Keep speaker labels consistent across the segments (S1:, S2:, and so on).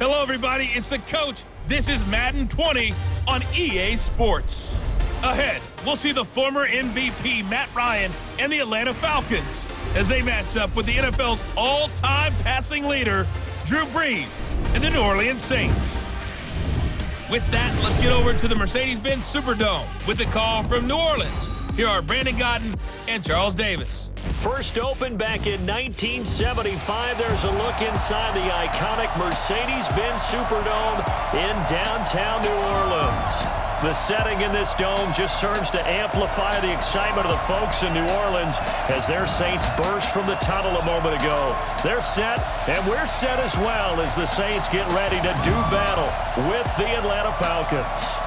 S1: Hello, everybody. It's the coach. This is Madden 20 on EA Sports. Ahead, we'll see the former MVP Matt Ryan and the Atlanta Falcons as they match up with the NFL's all-time passing leader, Drew Brees, and the New Orleans Saints. With that, let's get over to the Mercedes-Benz Superdome with a call from New Orleans. Here are Brandon Godden and Charles Davis.
S2: First opened back in 1975. There's a look inside the iconic Mercedes-Benz Superdome in downtown New Orleans. The setting in this dome just serves to amplify the excitement of the folks in New Orleans as their Saints burst from the tunnel a moment ago. They're set, and we're set as well as the Saints get ready to do battle with the Atlanta Falcons.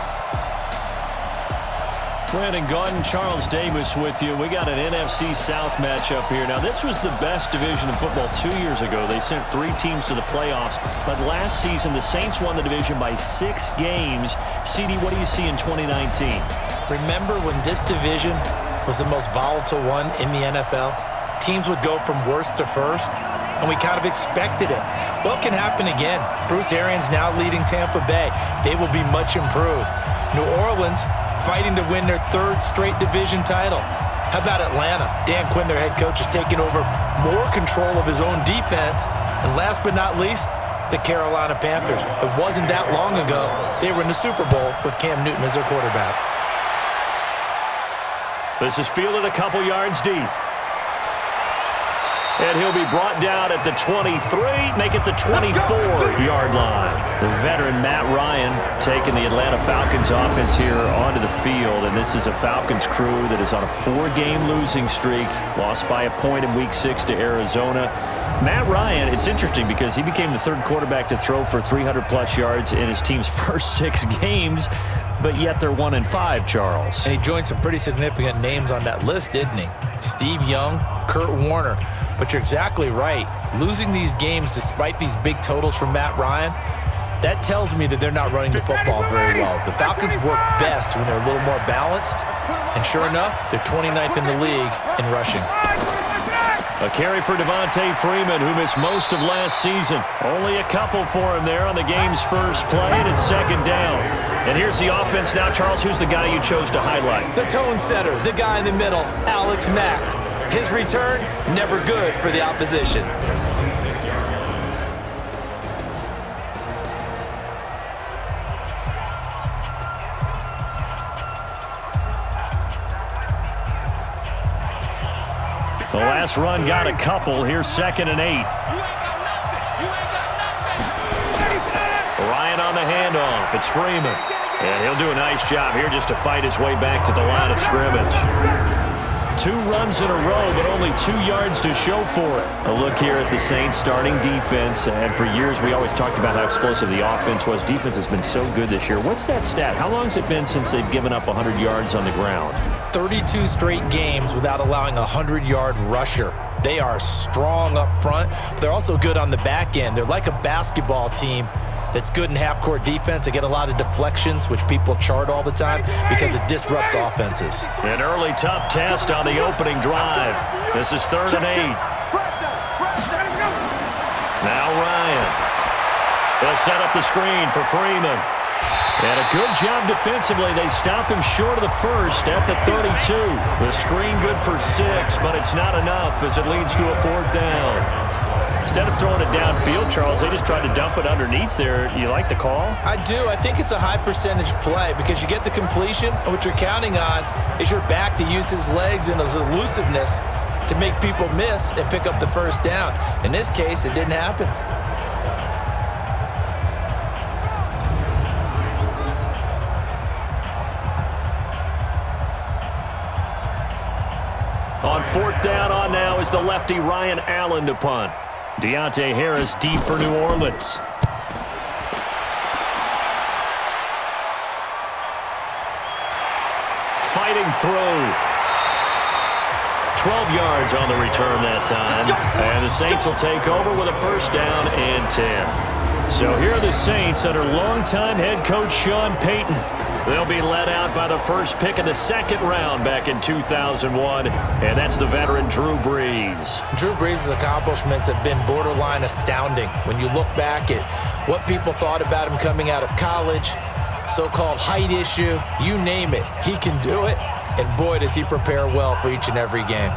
S2: Brandon Gaudin, Charles Davis with you. We got an NFC South matchup here. Now, this was the best division in football 2 years ago. They sent 3 teams to the playoffs. But last season, the Saints won the division by 6 games. CD, what do you see in 2019?
S3: Remember when this division was the most volatile one in the NFL? Teams would go from worst to first, and we kind of expected it. Well, it can happen again. Bruce Arians now leading Tampa Bay. They will be much improved. New Orleans fighting to win their 3rd straight division title. How about Atlanta? Dan Quinn, their head coach, is taking over more control of his own defense. And last but not least, the Carolina Panthers. It wasn't that long ago they were in the Super Bowl with Cam Newton as their quarterback.
S2: This is fielded a couple yards deep. And he'll be brought down at the 23, make it the 24-yard line. The veteran Matt Ryan taking the Atlanta Falcons offense here onto the field. And this is a Falcons crew that is on a 4-game losing streak. Lost by a point in Week 6 to Arizona. Matt Ryan, it's interesting because he became the 3rd quarterback to throw for 300-plus yards in his team's first 6 games. But yet they're 1-5, Charles.
S3: And he joined some pretty significant names on that list, didn't he? Steve Young, Kurt Warner. But you're exactly right. Losing these games despite these big totals from Matt Ryan, that tells me that they're not running the football very well. The Falcons work best when they're a little more balanced. And sure enough, they're 29th in the league in rushing.
S2: A carry for Devonta Freeman, who missed most of last season. Only a couple for him there on the game's first play, and it's 2nd down. And here's the offense now. Charles, who's the guy you chose to highlight?
S3: The tone setter, the guy in the middle, Alex Mack. His return, never good for the opposition.
S2: The last run got a couple. Here's 2nd and 8. Ryan on the handoff. It's Freeman. And he'll do a nice job here just to fight his way back to the line of scrimmage. 2 runs in a row, but only 2 yards to show for it. A look here at the Saints starting defense. And for years, we always talked about how explosive the offense was. Defense has been so good this year. What's that stat? How long has it been since they've given up 100 yards on the ground?
S3: 32 straight games without allowing a 100-yard rusher. They are strong up front. They're also good on the back end. They're like a basketball team that's good in half-court defense. They get a lot of deflections, which people chart all the time because it disrupts offenses.
S2: An early tough test on the opening drive. This is 3rd and 8. Now Ryan. They'll set up the screen for Freeman. And a good job defensively. They stop him short of the first at the 32. The screen good for 6, but it's not enough as it leads to a 4th down. Instead of throwing it downfield, Charles, they just tried to dump it underneath there. You like the call?
S3: I do. I think it's a high-percentage play because you get the completion, and what you're counting on is your back to use his legs and his elusiveness to make people miss and pick up the 1st down. In this case, it didn't happen.
S2: On 4th down on now is the lefty Ryan Allen to punt. Deontay Harris deep for New Orleans. Fighting through. 12 yards on the return that time. And the Saints will take over with a 1st down and 10. So here are the Saints under longtime head coach Sean Payton. They'll be led out by the first pick in the second round back in 2001, and that's the veteran Drew Brees.
S3: Drew Brees' accomplishments have been borderline astounding. When you look back at what people thought about him coming out of college, so-called height issue, you name it, he can do it, and boy, does he prepare well for each and every game.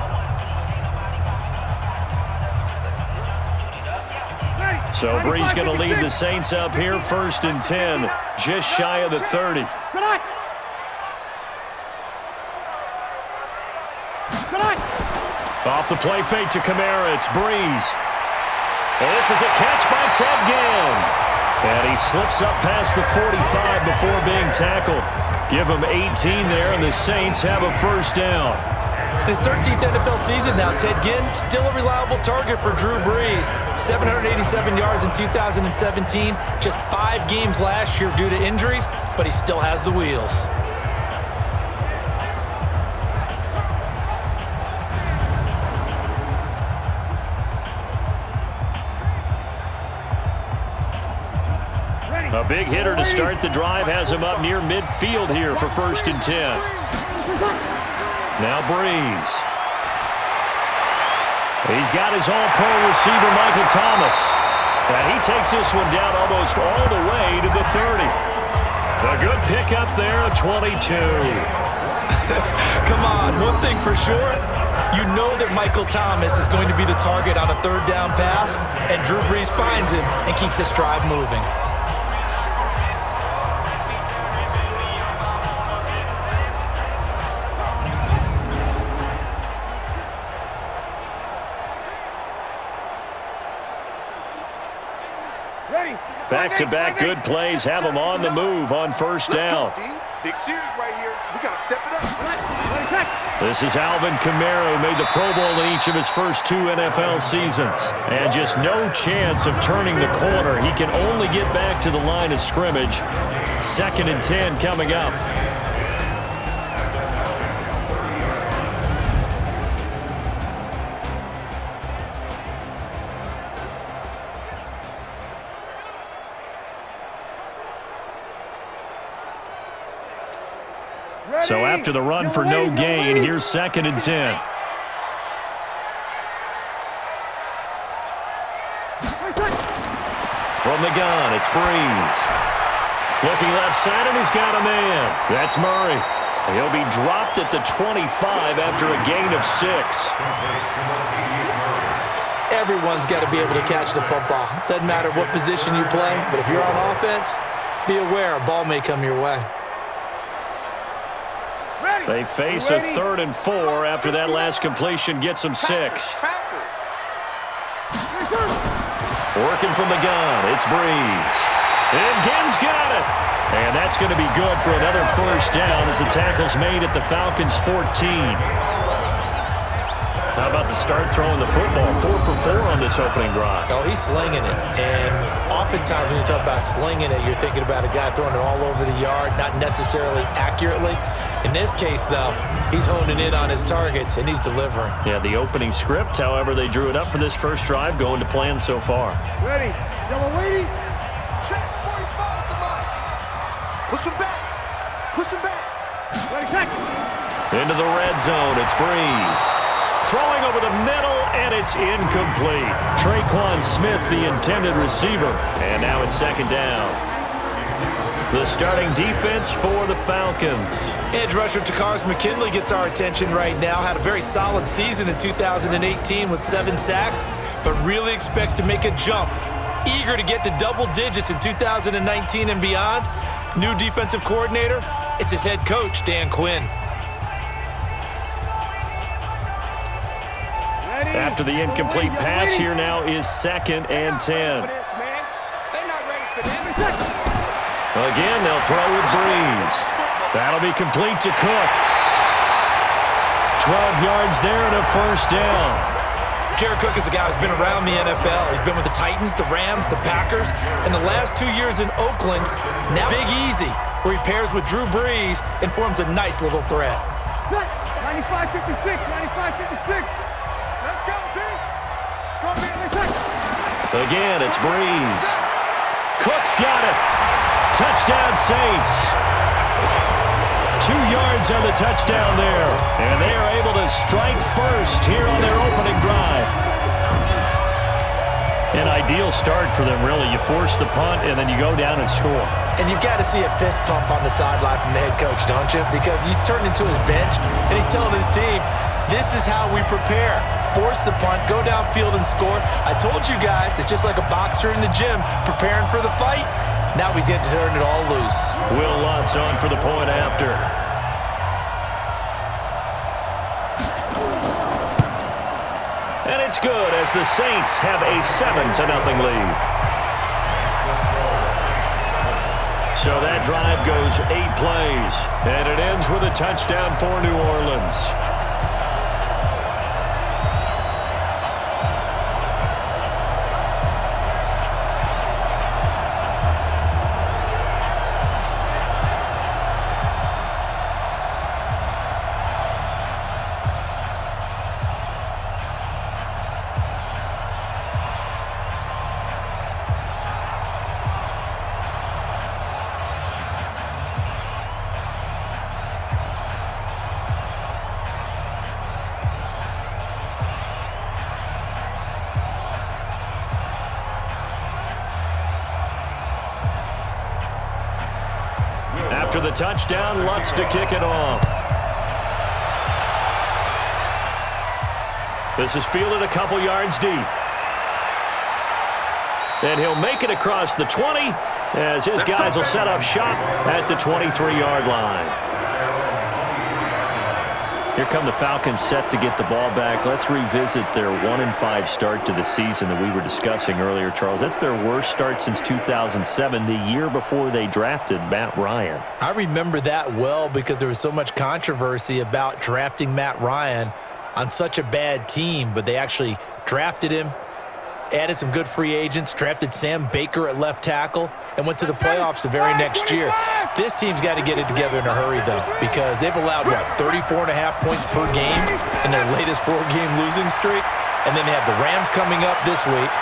S2: So Brees going to lead the Saints up here, 1st and 10, just shy of the 30. Off the play fake to Kamara, it's Brees. And this is a catch by Ted Ginn. And he slips up past the 45 before being tackled. Give him 18 there, and the Saints have a first down.
S3: His 13th NFL season now, Ted Ginn, still a reliable target for Drew Brees. 787 yards in 2017, just 5 games last year due to injuries, but he still has the wheels.
S2: A big hitter to start the drive has him up near midfield here for 1st and 10. Now Brees. He's got his all-pro receiver, Michael Thomas. And he takes this one down almost all the way to the 30. A good pickup there, a 22.
S3: Come on, one thing for sure. You know that Michael Thomas is going to be the target on a 3rd down pass, and Drew Brees finds him and keeps this drive moving.
S2: Back-to-back good plays have him on the move on 1st down.
S4: Big series right here. We got to step it up.
S2: This is Alvin Kamara, who made the Pro Bowl in each of his first 2 NFL seasons. And just no chance of turning the corner. He can only get back to the line of scrimmage. 2nd and 10 coming up. So after the run for no gain, here's 2nd and 10. From the gun, it's Brees. Looking left side, and he's got a man. That's Murray. He'll be dropped at the 25 after a gain of 6.
S3: Everyone's got to be able to catch the football. Doesn't matter what position you play, but if you're on offense, be aware a ball may come your way.
S2: They face a 3rd and 4 after that last completion gets them 6. Working from the gun, it's Brees. And Ginn's got it. And that's going to be good for another first down as the tackle's made at the Falcons' 14. How about the start throwing the football? 4 for 4 on this opening drive.
S3: Oh, he's slinging it. And oftentimes when you talk about slinging it, you're thinking about a guy throwing it all over the yard, not necessarily accurately. In this case, though, he's honing in on his targets, and he's delivering.
S2: Yeah, the opening script, however, they drew it up for this first drive, going to plan so far.
S4: Ready. Yellow lady. Check. 45 the mark. Push him back. Push him back. Ready, check.
S2: Into the red zone, it's Brees. Throwing over the middle, and it's incomplete. Traquan Smith, the intended receiver. And now it's 2nd down. The starting defense for the Falcons.
S3: Edge rusher Takars McKinley gets our attention right now. Had a very solid season in 2018 with 7 sacks, but really expects to make a jump. Eager to get to double digits in 2019 and beyond. New defensive coordinator, it's his head coach, Dan Quinn.
S2: After the incomplete pass, here now is 2nd and 10. Again, they'll throw with Brees. That'll be complete to Cook. 12 yards there and a first down.
S3: Jared Cook is a guy who's been around the NFL. He's been with the Titans, the Rams, the Packers, and the last 2 years in Oakland. Now Big Easy, where he pairs with Drew Brees and forms a nice little threat.
S4: 95-56, 95-56. Let's go, D.
S2: Again, it's Brees. Cook's got it. Touchdown, Saints. 2 yards on the touchdown there. And they are able to strike first here on their opening drive. An ideal start for them, really. You force the punt, and then you go down and score.
S3: And you've got to see a fist pump on the sideline from the head coach, don't you? Because he's turned into his bench, and he's telling his team, this is how we prepare. Force the punt, go downfield and score. I told you guys, it's just like a boxer in the gym preparing for the fight. Now we get to turn it all loose.
S2: Will Lutz on for the point after. And it's good as the Saints have a 7-0 lead. So that drive goes 8 plays, and it ends with a touchdown for New Orleans. After the touchdown, Lutz to kick it off. This is fielded a couple yards deep. And he'll make it across the 20 as his guys will set up shop at the 23-yard line. Here come the Falcons set to get the ball back. Let's revisit their 1-5 start to the season that we were discussing earlier, Charles. That's their worst start since 2007, the year before they drafted Matt Ryan.
S3: I remember that well because there was so much controversy about drafting Matt Ryan on such a bad team, but they actually drafted him, added some good free agents, drafted Sam Baker at left tackle, and went to the playoffs the very next year. This team's got to get it together in a hurry, though, because they've allowed, 34.5 points per game in their latest 4-game losing streak. And then they have the Rams coming up this week,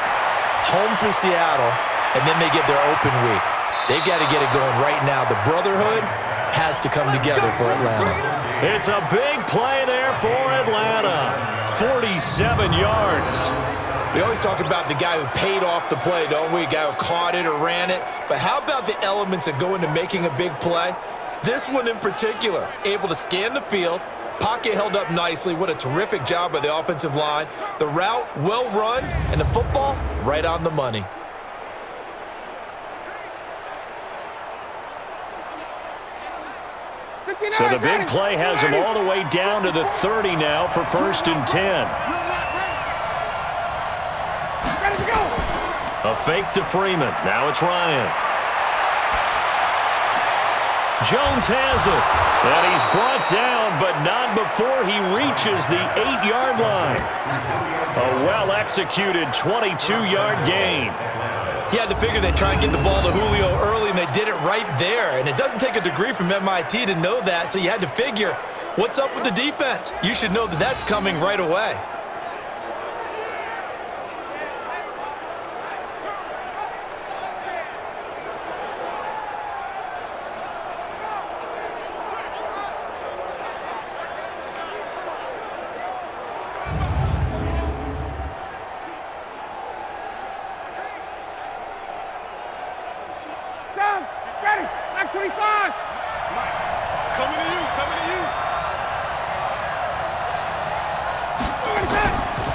S3: home for Seattle, and then they get their open week. They've got to get it going right now. The brotherhood has to come together for Atlanta.
S2: It's a big play there for Atlanta. 47 yards.
S3: We always talk about the guy who paid off the play, don't we? A guy who caught it or ran it. But how about the elements that go into making a big play? This one in particular, able to scan the field, pocket held up nicely. What a terrific job by the offensive line. The route, well run, and the football, right on the money.
S2: So the big play has him all the way down to the 30 now for 1st and 10. A fake to Freeman. Now it's Ryan. Jones has it. And he's brought down, but not before he reaches the 8-yard line. A well-executed 22-yard gain.
S3: He had to figure they'd try and get the ball to Julio early, and they did it right there. And it doesn't take a degree from MIT to know that, so you had to figure, what's up with the defense? You should know that that's coming right away.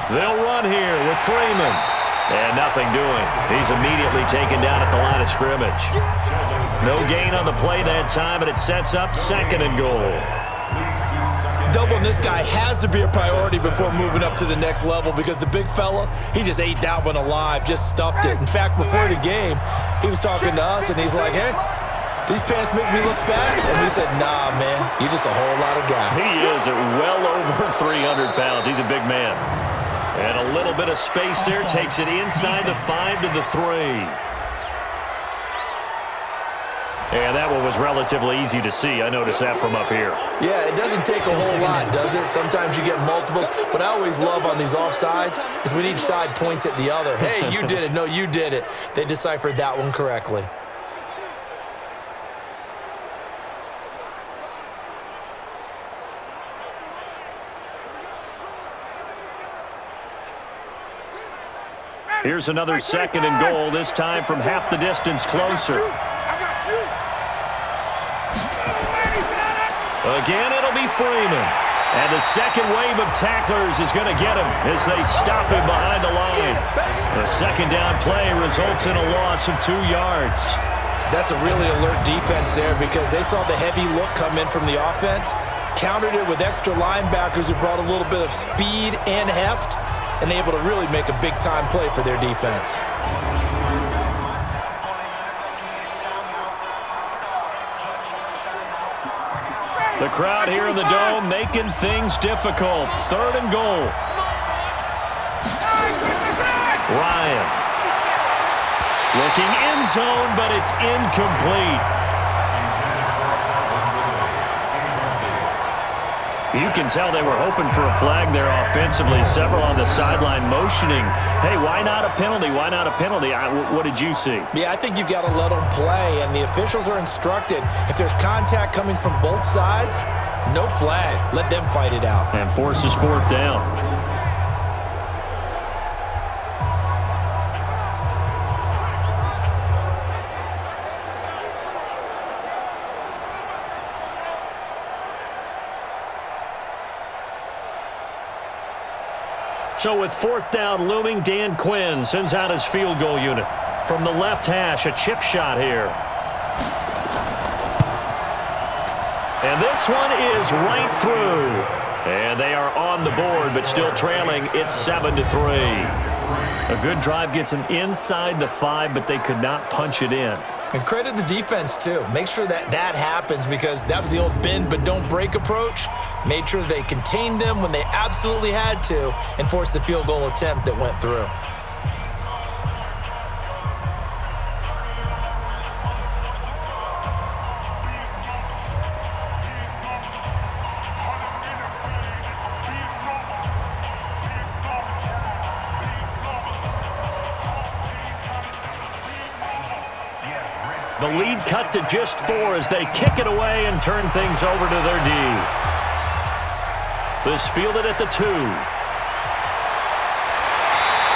S2: They'll run here with Freeman. And nothing doing. He's immediately taken down at the line of scrimmage. No gain on the play that time, and it sets up 2nd and goal.
S3: Doubling this guy has to be a priority before moving up to the next level because the big fella, he just ate that one alive, just stuffed it. In fact, before the game, he was talking to us, and he's like, hey, these pants make me look fat. And we said, nah, man, you're just a whole lot of guy.
S2: He is at well over 300 pounds. He's a big man. And a little bit of space there, takes it inside the 5 to the 3. And that one was relatively easy to see. I noticed that from up here.
S3: Yeah, it doesn't take a whole lot, does it? Sometimes you get multiples. What I always love on these offsides is when each side points at the other. Hey, you did it. No, you did it. They deciphered that one correctly.
S2: Here's another 2nd and goal, this time from half the distance closer. Again, it'll be Freeman. And the second wave of tacklers is going to get him as they stop him behind the line. The second down play results in a loss of 2 yards.
S3: That's a really alert defense there because they saw the heavy look come in from the offense, countered it with extra linebackers who brought a little bit of speed and heft, and able to really make a big-time play for their defense.
S2: The crowd here in the Dome making things difficult. 3rd and goal. Ryan. Looking end zone, but it's incomplete. You can tell they were hoping for a flag there offensively. Several on the sideline motioning. Hey, why not a penalty? Why not a penalty? What did you see?
S3: Yeah, I think you've got to let them play, and the officials are instructed. If there's contact coming from both sides, no flag. Let them fight it out.
S2: And forces 4th down. So with 4th down looming, Dan Quinn sends out his field goal unit. From the left hash, a chip shot here. And this one is right through. And they are on the board, but still trailing. It's 7-3. A good drive gets them inside the 5, but they could not punch it in.
S3: And credit the defense, too. Make sure that happens because that was the old bend but don't break approach. Made sure they contained them when they absolutely had to and forced the field goal attempt that went through.
S2: The lead cut to just 4 as they kick it away and turn things over to their D. This fielded at the 2.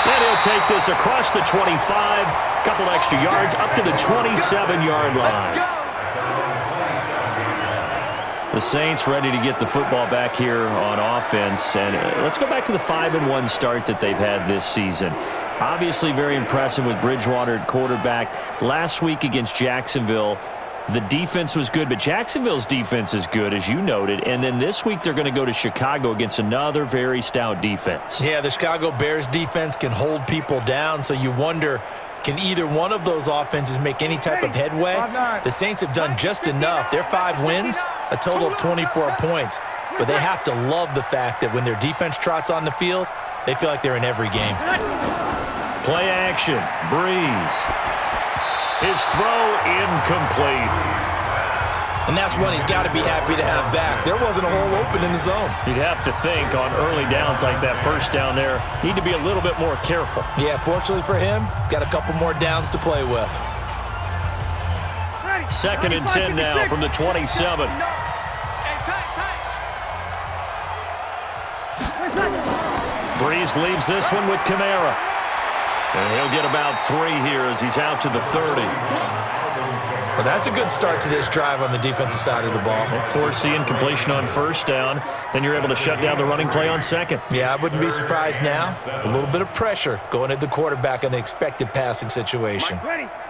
S2: And he'll take this across the 25. Couple extra yards up to the 27-yard line. The Saints ready to get the football back here on offense. And let's go back to the 5-1 start that they've had this season. Obviously very impressive with Bridgewater at quarterback. Last week against Jacksonville, the defense was good, but Jacksonville's defense is good, as you noted. And then this week they're going to go to Chicago against another very stout defense.
S3: Yeah, the Chicago Bears defense can hold people down, so you wonder, can either one of those offenses make any type of headway? The Saints have done just enough. Their 5 wins, a total of 24 points. But they have to love the fact that when their defense trots on the field, they feel like they're in every game.
S2: Play action. Breeze. His throw incomplete.
S3: And that's one he's got to be happy to have back. There wasn't a hole open in the zone.
S2: You'd have to think on early downs like that first down there, need to be a little bit more careful.
S3: Yeah, fortunately for him, got a couple more downs to play with.
S2: 2nd and 10 now from the 27. Breeze leaves this one with Kamara. And he'll get about 3 here as he's out to the 30.
S3: Well, that's a good start to this drive on the defensive side of the ball.
S2: Force the incompletion on 1st down. Then you're able to shut down the running play on 2nd.
S3: Yeah, I wouldn't be surprised now. A little bit of pressure going at the quarterback in an expected passing situation.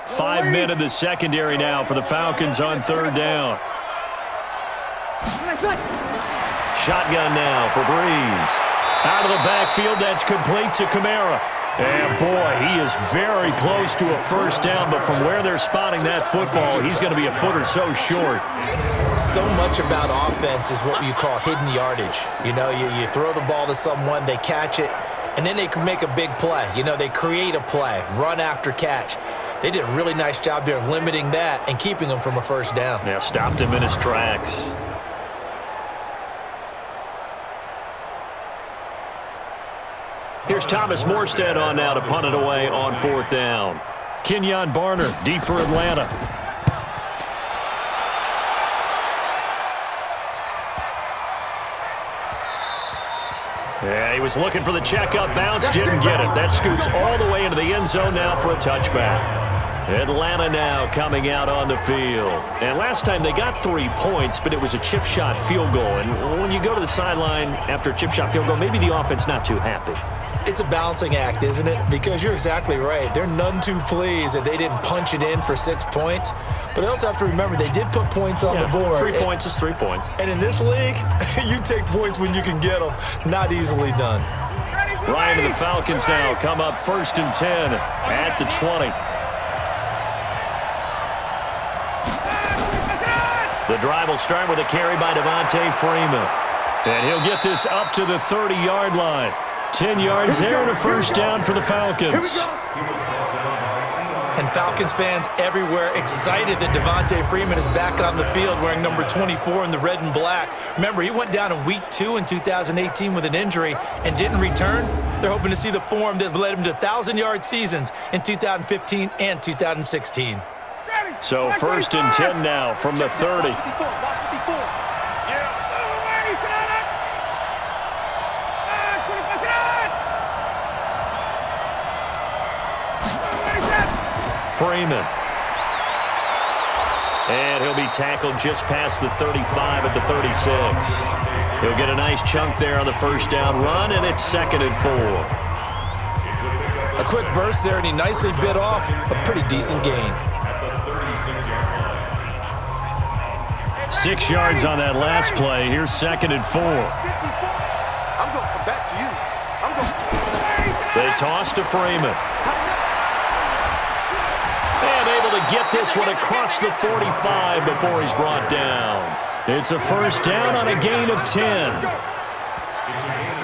S2: 5 men in the secondary now for the Falcons on 3rd down. Shotgun now for Breeze. Out of the backfield, that's complete to Kamara. And boy, he is very close to a 1st down, but from where they're spotting that football, he's going to be a foot or so short.
S3: So much about offense is what you call hidden yardage. You know, you throw the ball to someone, they catch it, and then they can make a big play. You know, they create a play, run after catch. They did a really nice job there of limiting that and keeping him from a 1st down.
S2: Yeah, stopped him in his tracks. Here's Thomas Morstead on now to punt it away on 4th down. Kenyon Barner, deep for Atlanta. Yeah, he was looking for the checkup bounce, didn't get it. That scoots all the way into the end zone now for a touchback. Atlanta now coming out on the field. And last time they got 3 points, but it was a chip shot field goal. And when you go to the sideline after a chip shot field goal, maybe the offense not too happy.
S3: It's a balancing act, isn't it? Because you're exactly right. They're none too pleased that they didn't punch it in for 6 points. But they also have to remember they did put points on the board.
S2: 3 points is 3 points.
S3: And in this league, you take points when you can get them. Not easily done.
S2: Ryan to the Falcons now come up 1st and 10 at the 20. The drive will start with a carry by Devonta Freeman. And he'll get this up to the 30-yard line. 10 yards there and a first down for the Falcons.
S3: And Falcons fans everywhere excited that Devonta Freeman is back on the field wearing number 24 in the red and black. Remember, he went down in week 2 in 2018 with an injury and didn't return. They're hoping to see the form that led him to 1,000-yard seasons in 2015 and 2016.
S2: So 1st and 10 now from the 30. Freeman. And he'll be tackled just past the 35 at the 36. He'll get a nice chunk there on the first down run, and it's 2nd and 4.
S3: A quick burst there, and he nicely bit off a pretty decent gain.
S2: 6 yards on that last play. Here's 2nd and 4.
S4: I'm going to come back to you. I'm going.
S2: They toss to Freeman. And able to get this one across the 45 before he's brought down. It's a first down on a gain of 10.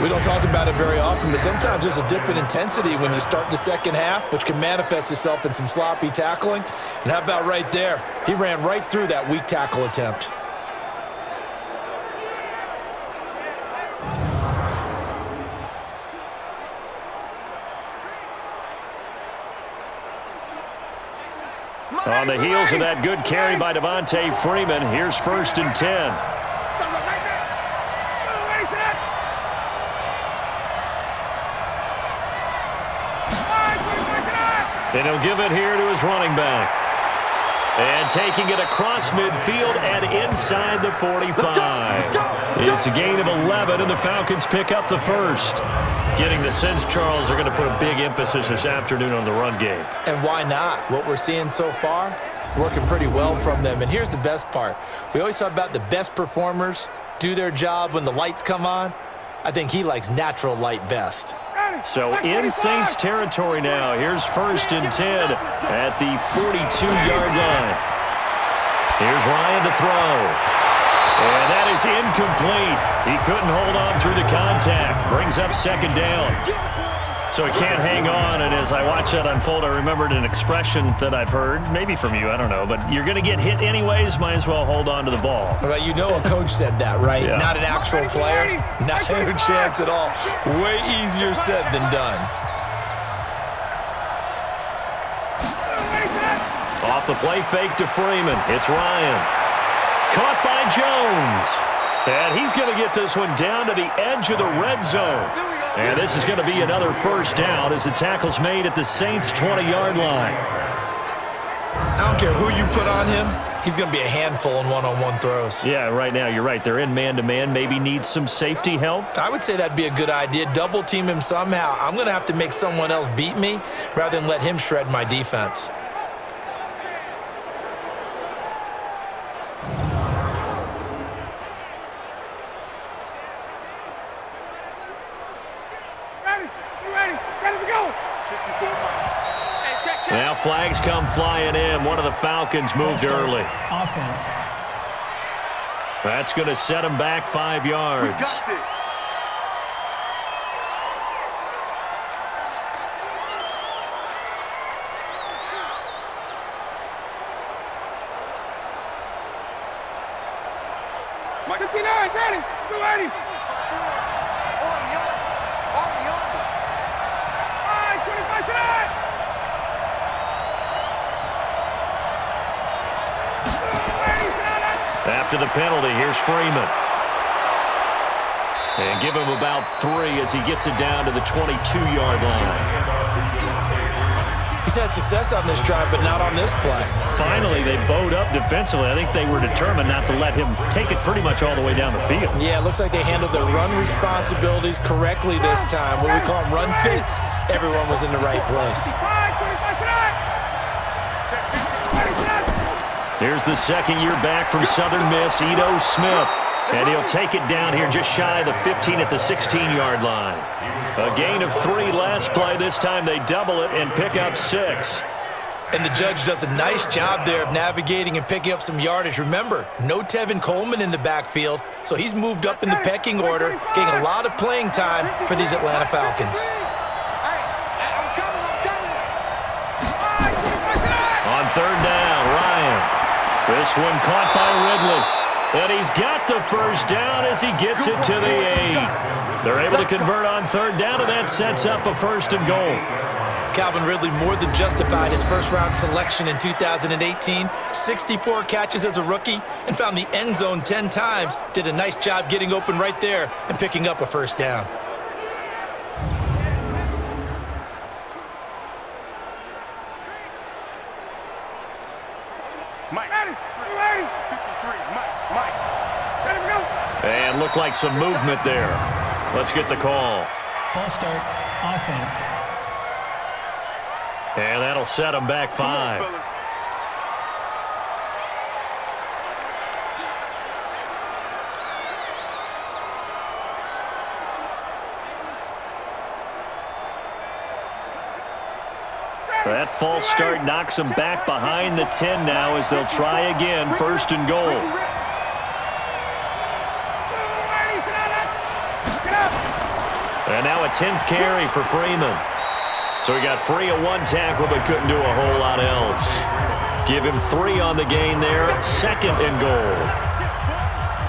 S3: We don't talk about it very often, but sometimes there's a dip in intensity when you start the second half, which can manifest itself in some sloppy tackling. And how about right there? He ran right through that weak tackle attempt.
S2: On the heels of that good carry by Devonta Freeman, here's 1st and 10. And he'll give it here to his running back. And taking it across midfield and inside the 45. It's a gain of 11, and the Falcons pick up the first. Getting the sense, Charles, are going to put a big emphasis this afternoon on the run game.
S3: And why not? What we're seeing so far, working pretty well from them. And here's the best part. We always talk about the best performers do their job when the lights come on. I think he likes natural light best.
S2: So in Saints territory now. Here's 1st and 10 at the 42-yard line. Here's Ryan to throw. And that is incomplete. He couldn't hold on through the contact. Brings up 2nd down. So he can't hang on. And as I watch that unfold, I remembered an expression that I've heard, maybe from you, I don't know, but you're going to get hit anyways, might as well hold on to the ball.
S3: Well, you know a coach said that, right?
S2: Yeah.
S3: Not an actual player. Not a chance at all. Way easier said than done.
S2: Off the play fake to Freeman. It's Ryan. Caught by Jones. And he's going to get this one down to the edge of the red zone. And this is going to be another first down as the tackle's made at the Saints' 20-yard line.
S3: I don't care who you put on him. He's going to be a handful in one-on-one throws.
S2: Yeah, right now you're right. They're in man-to-man. Maybe needs some safety help.
S3: I would say that'd be a good idea. Double team him somehow. I'm going to have to make someone else beat me rather than let him shred my defense.
S2: Now flags come flying in. One of the Falcons moved early.
S5: Offense.
S2: That's going to set him back 5 yards.
S4: We got this. Mike 59, ready. 280.
S2: After the penalty, here's Freeman. And give him about 3 as he gets it down to the 22-yard line.
S3: He's had success on this drive, but not on this play.
S2: Finally, they bowed up defensively. I think they were determined not to let him take it pretty much all the way down the field.
S3: Yeah, it looks like they handled their run responsibilities correctly this time. What we call them run fits. Everyone was in the right place.
S2: Here's the second year back from Southern Miss, Ito Smith. And he'll take it down here just shy of the 15 at the 16-yard line. A gain of 3 last play. This time they double it and pick up 6.
S3: And the judge does a nice job there of navigating and picking up some yardage. Remember, no Tevin Coleman in the backfield, so he's moved up in the pecking order, getting a lot of playing time for these Atlanta Falcons.
S2: On third down, Ryan. This one caught by Ridley. And he's got the first down as he gets it to the 8. They're able to convert on third down, and that sets up a 1st and goal.
S3: Calvin Ridley more than justified his first-round selection in 2018. 64 catches as a rookie and found the end zone 10 times. Did a nice job getting open right there and picking up a 1st down.
S2: And looked like some movement there. Let's get the call.
S5: False start, offense.
S2: And that'll set them back 5. That false start knocks them back behind the 10 now as they'll try again, 1st and goal. And now a 10th carry for Freeman. So he got free of 1 tackle but couldn't do a whole lot else. Give him 3 on the gain there, 2nd and goal.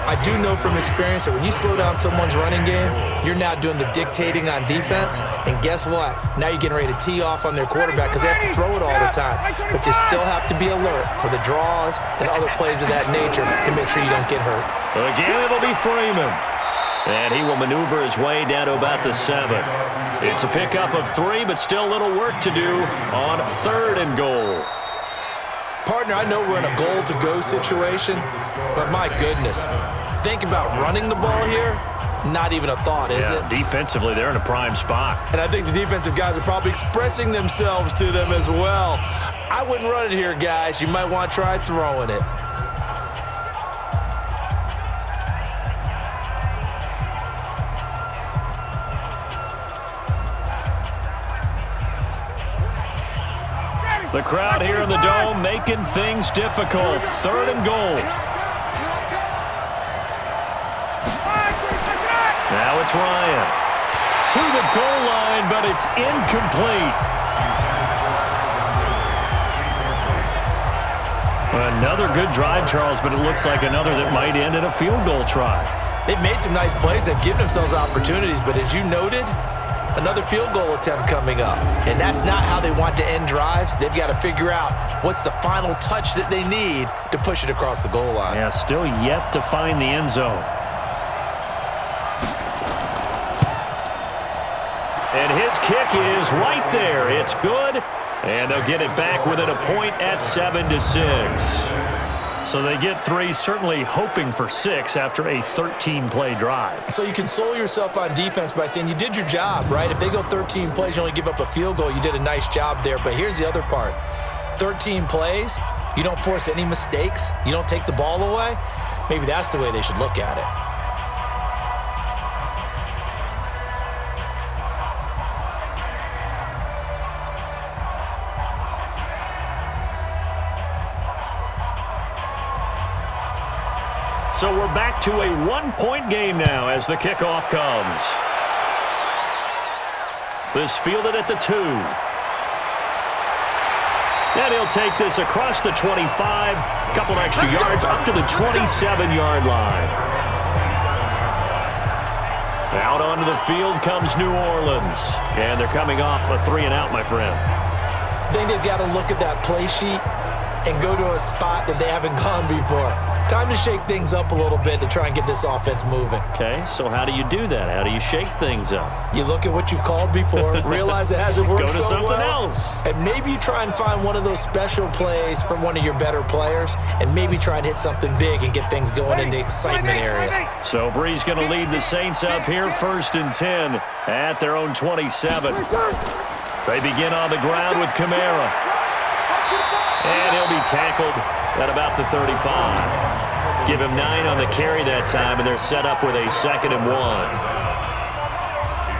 S3: I do know from experience that when you slow down someone's running game, you're now doing the dictating on defense. And guess what? Now you're getting ready to tee off on their quarterback because they have to throw it all the time. But you still have to be alert for the draws and other plays of that nature to make sure you don't get hurt.
S2: Again, it'll be Freeman. And he will maneuver his way down to about the 7. It's a pickup of 3, but still a little work to do on 3rd and goal.
S3: Partner, I know we're in a goal-to-go situation, but my goodness, think about running the ball here. Not even a thought, is it?
S2: Defensively, they're in a prime spot.
S3: And I think the defensive guys are probably expressing themselves to them as well. I wouldn't run it here, guys. You might want to try throwing it.
S2: The crowd here in the Dome making things difficult. 3rd and goal. Now it's Ryan. To the goal line, but it's incomplete. Another good drive, Charles, but it looks like another that might end in a field goal try.
S3: They've made some nice plays. They've given themselves opportunities, but as you noted, another field goal attempt coming up. And that's not how they want to end drives. They've got to figure out what's the final touch that they need to push it across the goal line.
S2: Yeah, still yet to find the end zone. And his kick is right there. It's good. And they'll get it back within a point at 7-6. So they get 3, certainly hoping for 6 after a 13-play drive.
S3: So you console yourself on defense by saying you did your job, right? If they go 13 plays, you only give up a field goal, you did a nice job there. But here's the other part. 13 plays, you don't force any mistakes, you don't take the ball away. Maybe that's the way they should look at it.
S2: So we're back to a 1-point game now as the kickoff comes. This fielded at the 2. And he'll take this across the 25, a couple of extra yards up to the 27-yard line. Out onto the field comes New Orleans. And they're coming off a 3-and-out, my friend.
S3: I think they've got to look at that play sheet and go to a spot that they haven't gone before. Time to shake things up a little bit to try and get this offense moving.
S2: Okay, so how do you do that? How do you shake things up?
S3: You look at what you've called before, realize it hasn't worked
S2: Go to
S3: so
S2: something
S3: well,
S2: else.
S3: and maybe you try and find one of those special plays from one of your better players, and maybe try and hit something big and get things going in the excitement area.
S2: So Bree's going to lead the Saints up here, 1st and 10 at their own 27. They begin on the ground with Kamara. And he'll be tackled at about the 35. Give him 9 on the carry that time, and they're set up with a 2nd and 1.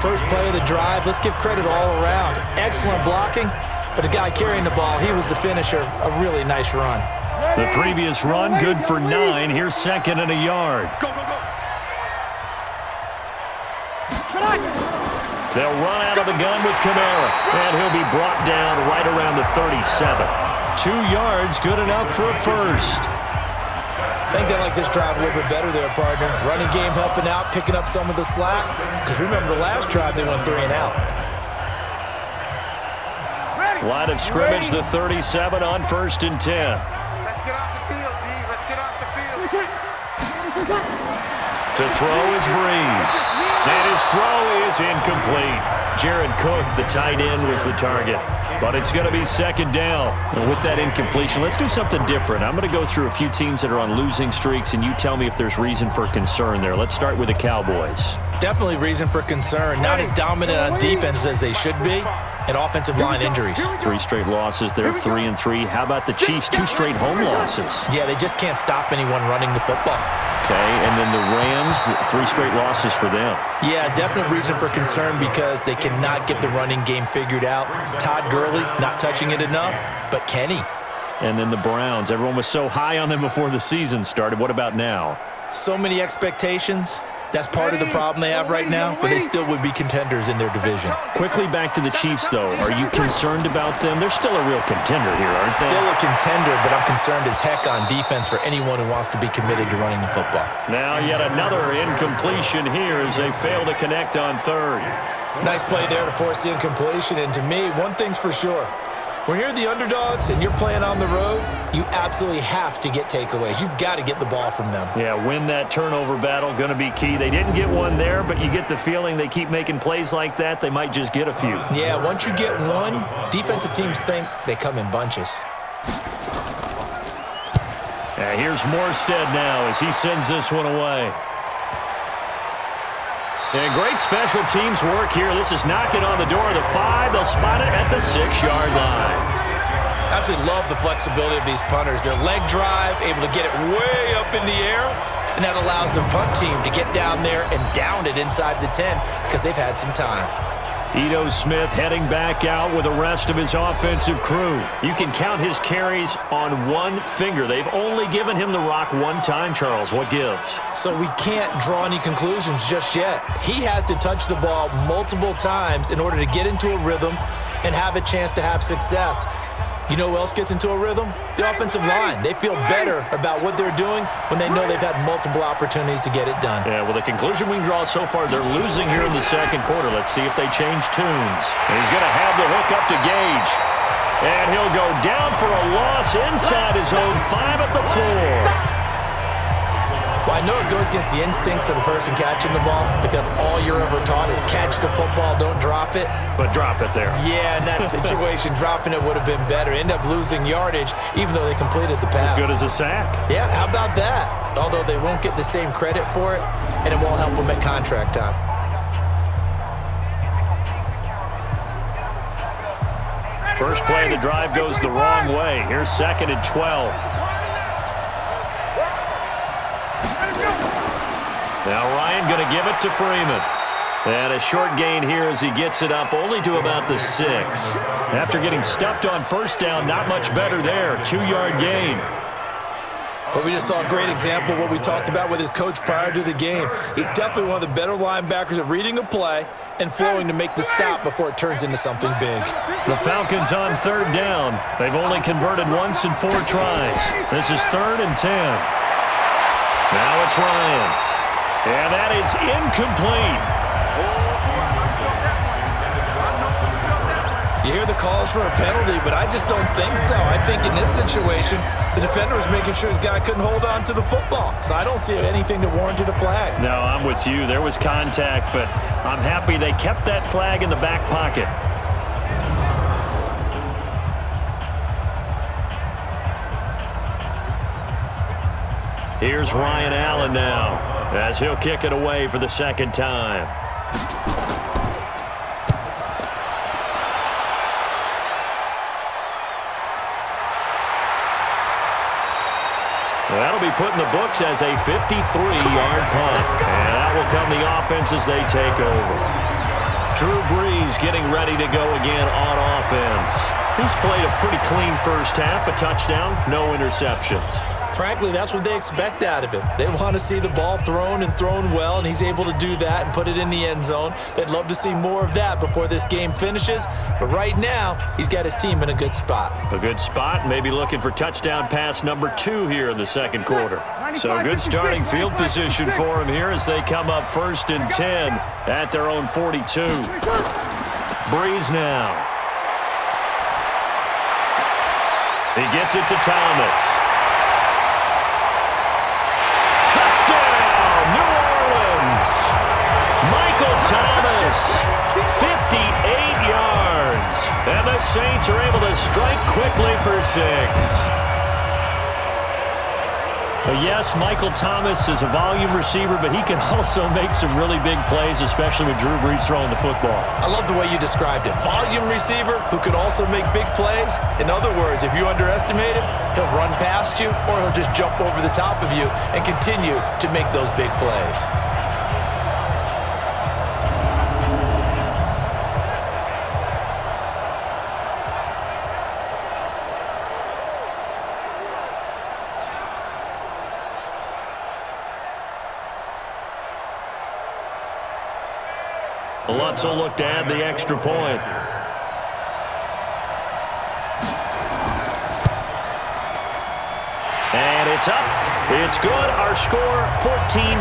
S3: First play of the drive, let's give credit all around. Excellent blocking, but the guy carrying the ball, he was the finisher. A really nice run.
S2: The previous run, good for 9. Here's 2nd and a yard.
S4: Go, go, go.
S2: They'll run out of the gun with Kamara, and he'll be brought down right around the 37. 2 yards, good enough for a first.
S3: I think they like this drive a little bit better there, partner. Running game helping out, picking up some of the slack. Because remember, the last drive they went 3 and out.
S2: Line of scrimmage, the 37 on 1st and 10.
S4: Let's get off the field, D. Let's get off the field.
S2: To throw is Breeze. And his throw is incomplete. Jared Cook, the tight end, was the target. But it's going to be 2nd down. And with that incompletion, let's do something different. I'm going to go through a few teams that are on losing streaks, and you tell me if there's reason for concern there. Let's start with the Cowboys.
S3: Definitely reason for concern. Not as dominant on defense as they should be, and offensive line injuries.
S2: 3 straight losses. They're 3 and 3. How about the Chiefs? 2 straight home losses.
S3: Yeah, they just can't stop anyone running the football.
S2: Okay, and then the Rams, 3 straight losses for them.
S3: Yeah, definite reason for concern because they cannot get the running game figured out. Todd Gurley not touching it enough, but Kenny.
S2: And then the Browns. Everyone was so high on them before the season started. What about now?
S3: So many expectations. That's part of the problem they have right now, but they still would be contenders in their division.
S2: Quickly back to the Chiefs, though. Are you concerned about them? They're still a real contender here, aren't they?
S3: Still a contender, but I'm concerned as heck on defense for anyone who wants to be committed to running the football.
S2: Now yet another incompletion here as they fail to connect on 3rd.
S3: Nice play there to force the incompletion, and to me, one thing's for sure. When you're the underdogs and you're playing on the road, you absolutely have to get takeaways. You've got to get the ball from them.
S2: Yeah, win that turnover battle, going to be key. They didn't get one there, but you get the feeling they keep making plays like that, they might just get a few.
S3: Yeah, once you get one, defensive teams think they come in bunches.
S2: Here's Morstead now as he sends this one away. And great special teams work here. This is knocking on the door of the 5. They'll spot it at the 6-yard line.
S3: Absolutely love the flexibility of these punters. Their leg drive, able to get it way up in the air, and that allows the punt team to get down there and down it inside the 10 because they've had some time.
S2: Ito Smith heading back out with the rest of his offensive crew. You can count his carries on one finger. They've only given him the rock one time, Charles. What gives?
S3: So we can't draw any conclusions just yet. He has to touch the ball multiple times in order to get into a rhythm and have a chance to have success. You know who else gets into a rhythm? The offensive line. They feel better about what they're doing when they know they've had multiple opportunities to get it done.
S2: Yeah, well, the conclusion we can draw so far, they're losing here in the 2nd quarter. Let's see if they change tunes. And he's going to have the hook up to Gage. And he'll go down for a loss inside his own 5 at the 4.
S3: Well, I know it goes against the instincts of the person catching the ball because all you're ever taught is catch the football, don't drop it.
S2: But drop it there.
S3: Yeah, in that situation, dropping it would have been better. End up losing yardage even though they completed the pass.
S2: As good as a sack.
S3: Yeah, how about that? Although they won't get the same credit for it, and it won't help them at contract time.
S2: First play of the drive goes the wrong way. Here's 2nd and 12. Now Ryan going to give it to Freeman. And a short gain here as he gets it up only to about the 6. After getting stuffed on 1st down, not much better there. 2-yard gain.
S3: Well, we just saw a great example of what we talked about with his coach prior to the game. He's definitely one of the better linebackers at reading a play and flowing to make the stop before it turns into something big.
S2: The Falcons on 3rd down. They've only converted once in 4 tries. This is 3rd and 10. Now it's Ryan. And that is incomplete.
S3: You hear the calls for a penalty, but I just don't think so. I think in this situation, the defender was making sure his guy couldn't hold on to the football. So I don't see anything that warranted a flag.
S2: No, I'm with you. There was contact, but I'm happy they kept that flag in the back pocket. Here's Ryan Allen now, as he'll kick it away for the second time. That'll be put in the books as a 53-yard punt. And that will come the offense as they take over. Drew Brees getting ready to go again on offense. He's played a pretty clean first half, a touchdown, no interceptions.
S3: Frankly, that's what they expect out of him. They want to see the ball thrown and thrown well, and he's able to do that and put it in the end zone. They'd love to see more of that before this game finishes. But right now, he's got his team in a good spot.
S2: A good spot, maybe looking for touchdown pass number 2 here in the second quarter. So good starting field position for him here as they come up 1st and 10 at their own 42. Brees now. He gets it to Thomas. Touchdown, New Orleans. Michael Thomas, 58 yards. And the Saints are able to strike quickly for 6. Yes, Michael Thomas is a volume receiver, but he can also make some really big plays, especially with Drew Brees throwing the football.
S3: I love the way you described it. Volume receiver who can also make big plays. In other words, if you underestimate him, he'll run past you or he'll just jump over the top of you and continue to make those big plays.
S2: Lutz will look to add the extra point. And it's up. It's good. Our score, 14-6.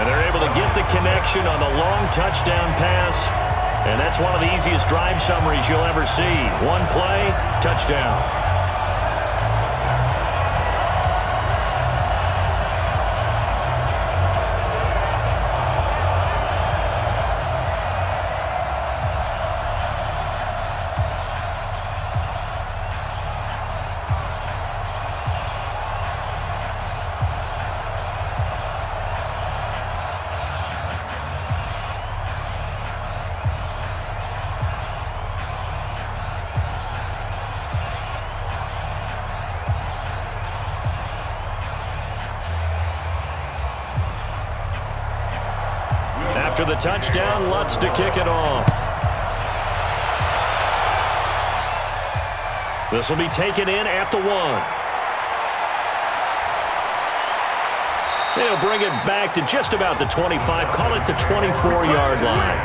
S2: And they're able to get the connection on the long touchdown pass. And that's one of the easiest drive summaries you'll ever see. One play, touchdown. After the touchdown, Lutz to kick it off. This will be taken in at the 1. They'll bring it back to just about the 25, call it the 24-yard line.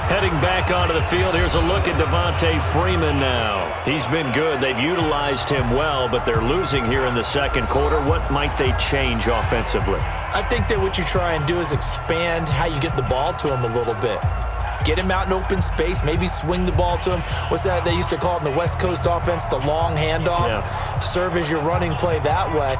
S2: Heading back onto the field, here's a look at Devonta Freeman now. He's been good. They've utilized him well, but they're losing here in the second quarter. What might they change offensively?
S3: I think that what you try and do is expand how you get the ball to him a little bit. Get him out in open space, maybe swing the ball to him. What's that they used to call it in the West Coast offense, the long handoff?
S2: Yeah.
S3: Serve as your running play that way,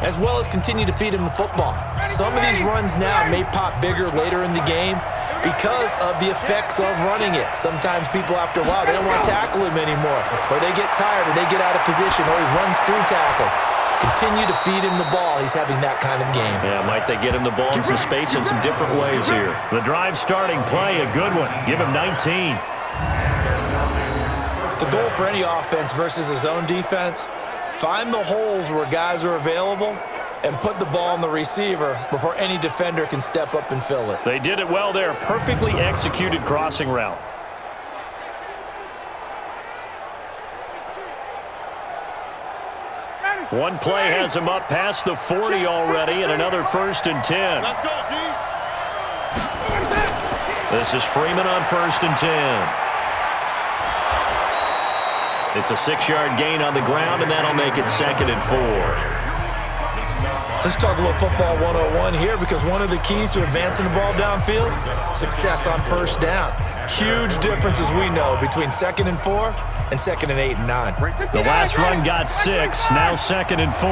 S3: as well as continue to feed him the football. Some of these runs now may pop bigger later in the game because of the effects of running it. Sometimes people, after a while, they don't want to tackle him anymore, or they get tired, or they get out of position, or he runs through tackles. Continue to feed him the ball. He's having that kind of game.
S2: Yeah, might they get him the ball in some space in some different ways here. The drive starting play, a good one. Give him 19.
S3: The goal for any offense versus his own defense, find the holes where guys are available and put the ball on the receiver before any defender can step up and fill it.
S2: They did it well there. Perfectly executed crossing route. One play has him up past the 40 already, and another 1st and 10.
S4: Let's go, D.
S2: This is Freeman on 1st and 10. It's a 6-yard gain on the ground, and that'll make it 2nd and 4.
S3: Let's talk a little football 101 here, because one of the keys to advancing the ball downfield, success on first down. Huge difference, as we know, between 2nd and 4 and 2nd and 8 and 9.
S2: The last run got 6, now 2nd and 4.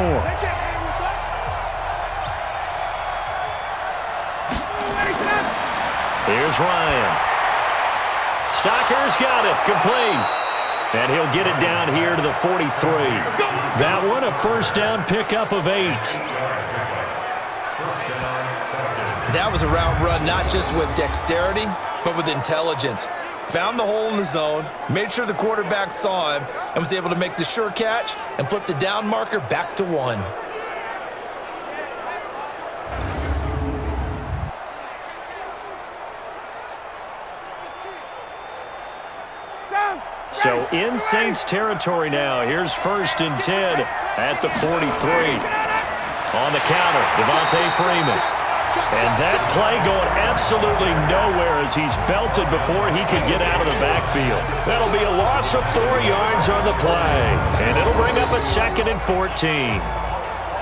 S2: Here's Ryan. Stocker's got it, complete. And he'll get it down here to the 43. That one, a first down pickup of 8.
S3: That was a route run not just with dexterity, but with intelligence. Found the hole in the zone, made sure the quarterback saw him, and was able to make the sure catch and flip the down marker back to 1.
S2: So in Saints territory now. Here's 1st and 10 at the 43. On the counter, Devonta Freeman. And that play going absolutely nowhere as he's belted before he could get out of the backfield. That'll be a loss of 4 yards on the play. And it'll bring up a 2nd and 14.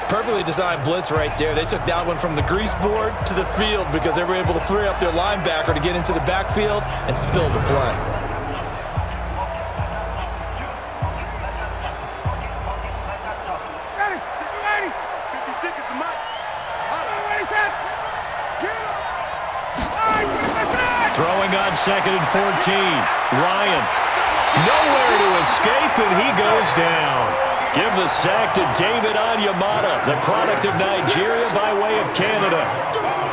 S3: Perfectly designed blitz right there. They took that one from the grease board to the field because they were able to free up their linebacker to get into the backfield and spill the play.
S2: Throwing on 2nd and 14. Ryan. Nowhere to escape, and he goes down. Give the sack to David Onyemata, the product of Nigeria by way of Canada.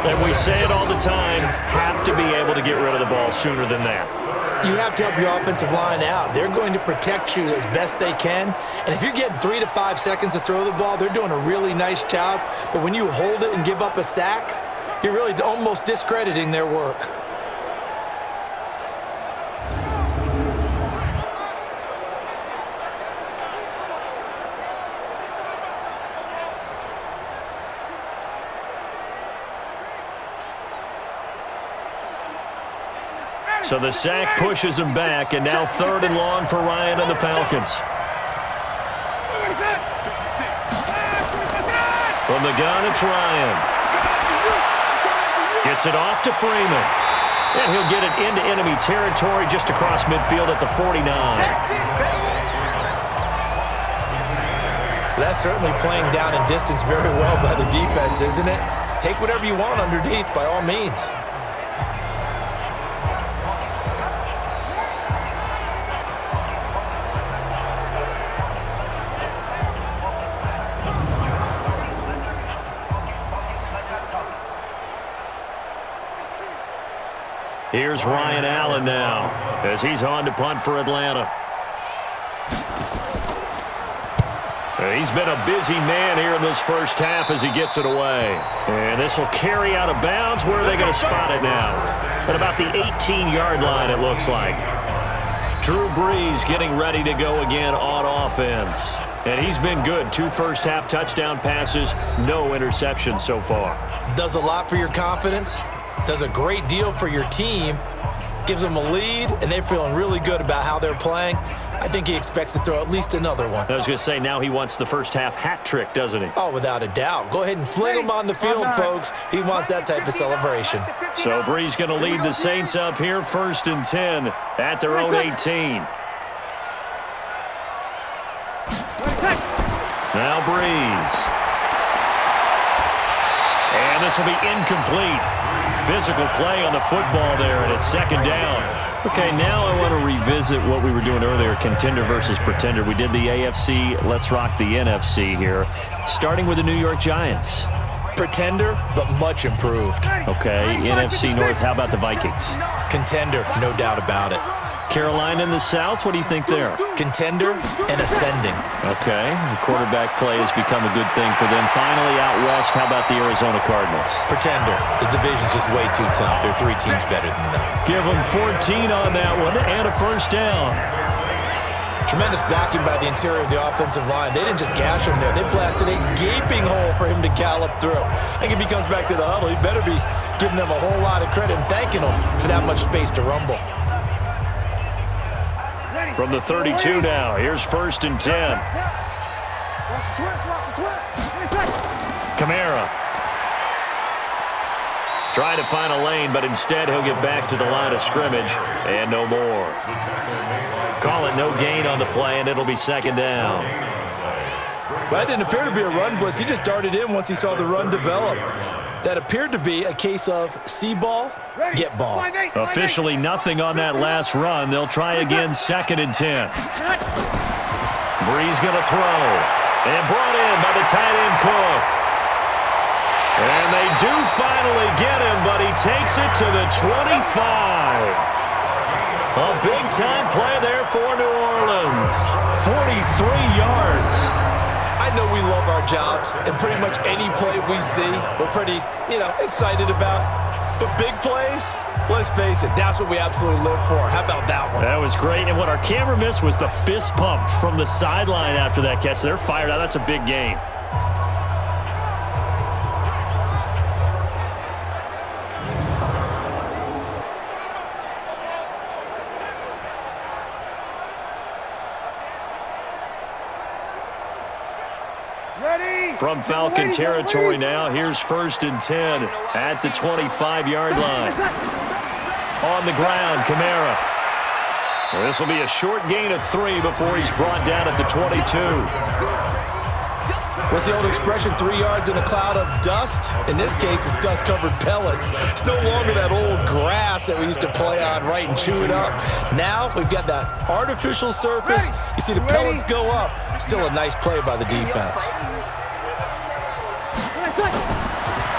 S2: And we say it all the time, have to be able to get rid of the ball sooner than that.
S3: You have to help your offensive line out. They're going to protect you as best they can. And if you're getting 3 to 5 seconds to throw the ball, they're doing a really nice job. But when you hold it and give up a sack, you're really almost discrediting their work.
S2: So the sack pushes him back, and now 3rd and long for Ryan and the Falcons. From the gun, it's Ryan. Gets it off to Freeman. And he'll get it into enemy territory just across midfield at the 49.
S3: That's certainly playing down in distance very well by the defense, isn't it? Take whatever you want underneath, by all means.
S2: Here's Ryan Allen now as he's on to punt for Atlanta. He's been a busy man here in this first half as he gets it away. And this will carry out of bounds. Where are they going to spot it now? At about the 18-yard line, it looks like. Drew Brees getting ready to go again on offense. And he's been good. 2 first-half touchdown passes, no interceptions so far.
S3: Does a lot for your confidence. Does a great deal for your team. Gives them a lead, and they're feeling really good about how they're playing. I think he expects to throw at least another one.
S2: I was going to say, now he wants the first-half hat trick, doesn't he?
S3: Oh, without a doubt. Go ahead and fling him on the field, folks. He wants that type of celebration.
S2: So Brees going to lead the Saints up here, 1st and 10 at their own 18. Now Brees. And this will be incomplete. Physical play on the football there, and it's 2nd down. Okay, now I want to revisit what we were doing earlier, contender versus pretender. We did the AFC, let's rock the NFC here, starting with the New York Giants.
S3: Pretender, but much improved.
S2: Okay, NFC North, how about the Vikings?
S3: Contender, no doubt about it.
S2: Carolina in the South, what do you think there?
S3: Contender and ascending.
S2: Okay, the quarterback play has become a good thing for them. Finally, out west, how about the Arizona Cardinals?
S3: Pretender. The division's just way too tough. There are 3 teams better than them.
S2: Give them 14 on that one and a first down.
S3: Tremendous blocking by the interior of the offensive line. They didn't just gash him there. They blasted a gaping hole for him to gallop through. I think if he comes back to the huddle, he better be giving them a whole lot of credit and thanking them for that much space to rumble.
S2: From the 32 now, here's 1st and 10. Kamara. Trying to find a lane, but instead he'll get back to the line of scrimmage and no more. Call it no gain on the play, and it'll be second down.
S3: That didn't appear to be a run blitz. He just darted in once he saw the run develop. That appeared to be a case of see ball, get ball.
S2: Officially nothing on that last run. They'll try again, 2nd and 10. Breeze going to throw. And brought in by the tight end Cook. And they do finally get him, but he takes it to the 25. A big-time play there for New Orleans. 43 yards.
S3: I know we love our jobs, and pretty much any play we see, we're pretty, excited about. But big plays, let's face it, that's what we absolutely live for. How about that one?
S2: That was great, and what our camera missed was the fist pump from the sideline after that catch. They're fired out. That's a big game. From Falcon territory now, here's 1st and 10 at the 25-yard line. On the ground, Kamara. Well, this will be a short gain of 3 before he's brought down at the 22.
S3: What's the old expression, 3 yards in a cloud of dust? In this case, it's dust-covered pellets. It's no longer that old grass that we used to play on, right, and chew it up. Now we've got that artificial surface. You see the pellets go up. Still a nice play by the defense.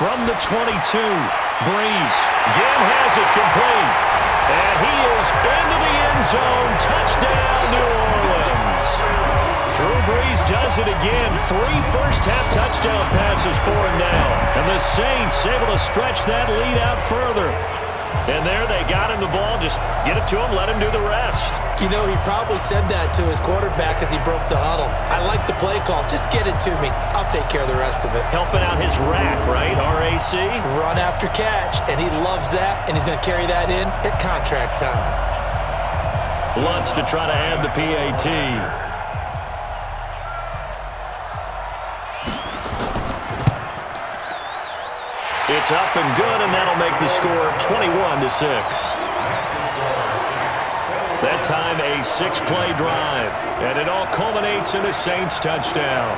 S2: From the 22, Breeze again has it complete. And he is into the end zone. Touchdown, New Orleans. Drew Brees does it again. 3 first-half touchdown passes for him now. And the Saints able to stretch that lead out further. And there they got him the ball. Just get it to him, let him do the rest.
S3: He probably said that to his quarterback as he broke the huddle. I like the play call. Just get it to me. I'll take care of the rest of it.
S2: Helping out his rack, right? RAC?
S3: Run after catch, and he loves that, and he's going to carry that in at contract time.
S2: Lutz to try to add the PAT. It's up and good, and that'll make the score 21-6. That time a 6-play drive, and it all culminates in a Saints touchdown.